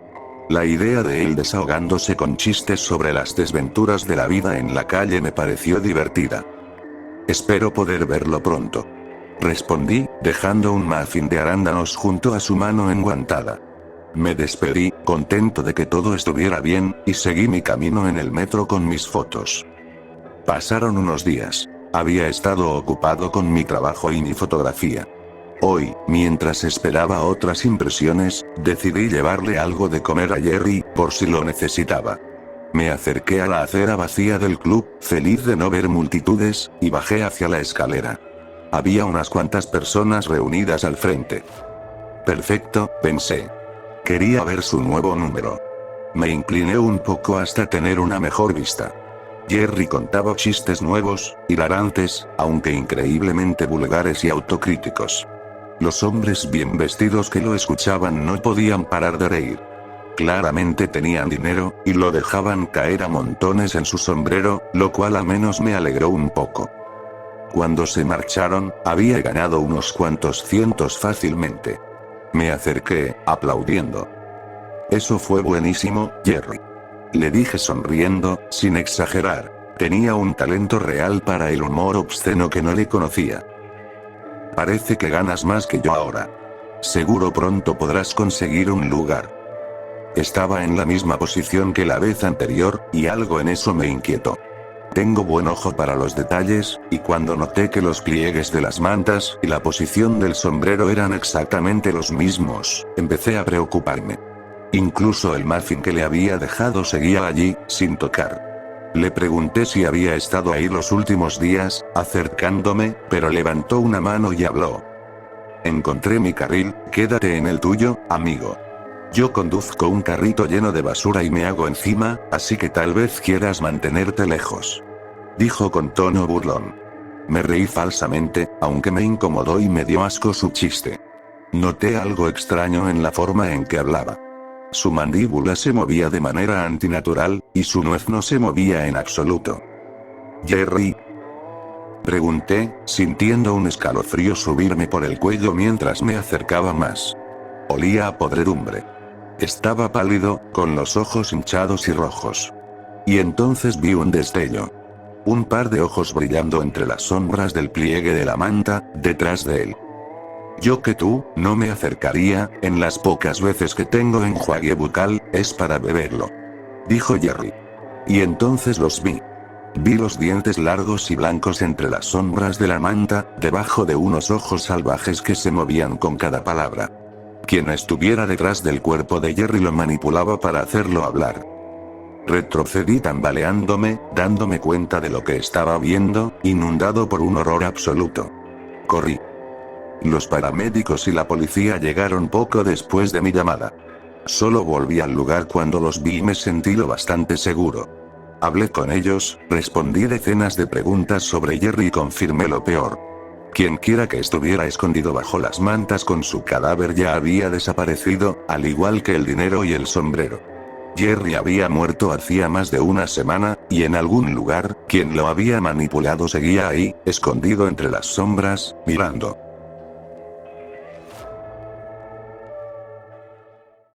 La idea de él desahogándose con chistes sobre las desventuras de la vida en la calle me pareció divertida. Espero poder verlo pronto, respondí, dejando un muffin de arándanos junto a su mano enguantada. Me despedí, contento de que todo estuviera bien, y seguí mi camino en el metro con mis fotos. Pasaron unos días. Había estado ocupado con mi trabajo y mi fotografía. Hoy, mientras esperaba otras impresiones, decidí llevarle algo de comer a Jerry, por si lo necesitaba. Me acerqué a la acera vacía del club, feliz de no ver multitudes, y bajé hacia la escalera. Había unas cuantas personas reunidas al frente. Perfecto, pensé. Quería ver su nuevo número. Me incliné un poco hasta tener una mejor vista. Jerry contaba chistes nuevos, hilarantes, aunque increíblemente vulgares y autocríticos. Los hombres bien vestidos que lo escuchaban no podían parar de reír. Claramente tenían dinero, y lo dejaban caer a montones en su sombrero, lo cual al menos me alegró un poco. Cuando se marcharon, había ganado unos cuantos cientos fácilmente. Me acerqué, aplaudiendo. Eso fue buenísimo, Jerry. Le dije sonriendo, sin exagerar. Tenía un talento real para el humor obsceno que no le conocía. Parece que ganas más que yo ahora. Seguro pronto podrás conseguir un lugar. Estaba en la misma posición que la vez anterior, y algo en eso me inquietó. Tengo buen ojo para los detalles, y cuando noté que los pliegues de las mantas y la posición del sombrero eran exactamente los mismos, empecé a preocuparme. Incluso el muffin que le había dejado seguía allí, sin tocar. Le pregunté si había estado ahí los últimos días, acercándome, pero levantó una mano y habló. Encontré mi carril, quédate en el tuyo, amigo. Yo conduzco un carrito lleno de basura y me hago encima, así que tal vez quieras mantenerte lejos, dijo con tono burlón. Me reí falsamente, aunque me incomodó y me dio asco su chiste. Noté algo extraño en la forma en que hablaba. Su mandíbula se movía de manera antinatural, y su nuez no se movía en absoluto. ¿Jerry?, pregunté, sintiendo un escalofrío subirme por el cuello mientras me acercaba más. Olía a podredumbre. Estaba pálido, con los ojos hinchados y rojos. Y entonces vi un destello. Un par de ojos brillando entre las sombras del pliegue de la manta, detrás de él. Yo que tú, no me acercaría, en las pocas veces que tengo enjuague bucal, es para beberlo, dijo Jerry. Y entonces los vi. Vi los dientes largos y blancos entre las sombras de la manta, debajo de unos ojos salvajes que se movían con cada palabra. Quien estuviera detrás del cuerpo de Jerry lo manipulaba para hacerlo hablar. Retrocedí tambaleándome, dándome cuenta de lo que estaba viendo, inundado por un horror absoluto. Corrí. Los paramédicos y la policía llegaron poco después de mi llamada. Solo volví al lugar cuando los vi y me sentí lo bastante seguro. Hablé con ellos, respondí decenas de preguntas sobre Jerry y confirmé lo peor. Quienquiera que estuviera escondido bajo las mantas con su cadáver ya había desaparecido, al igual que el dinero y el sombrero. Jerry había muerto hacía más de una semana, y en algún lugar, quien lo había manipulado seguía ahí, escondido entre las sombras, mirando.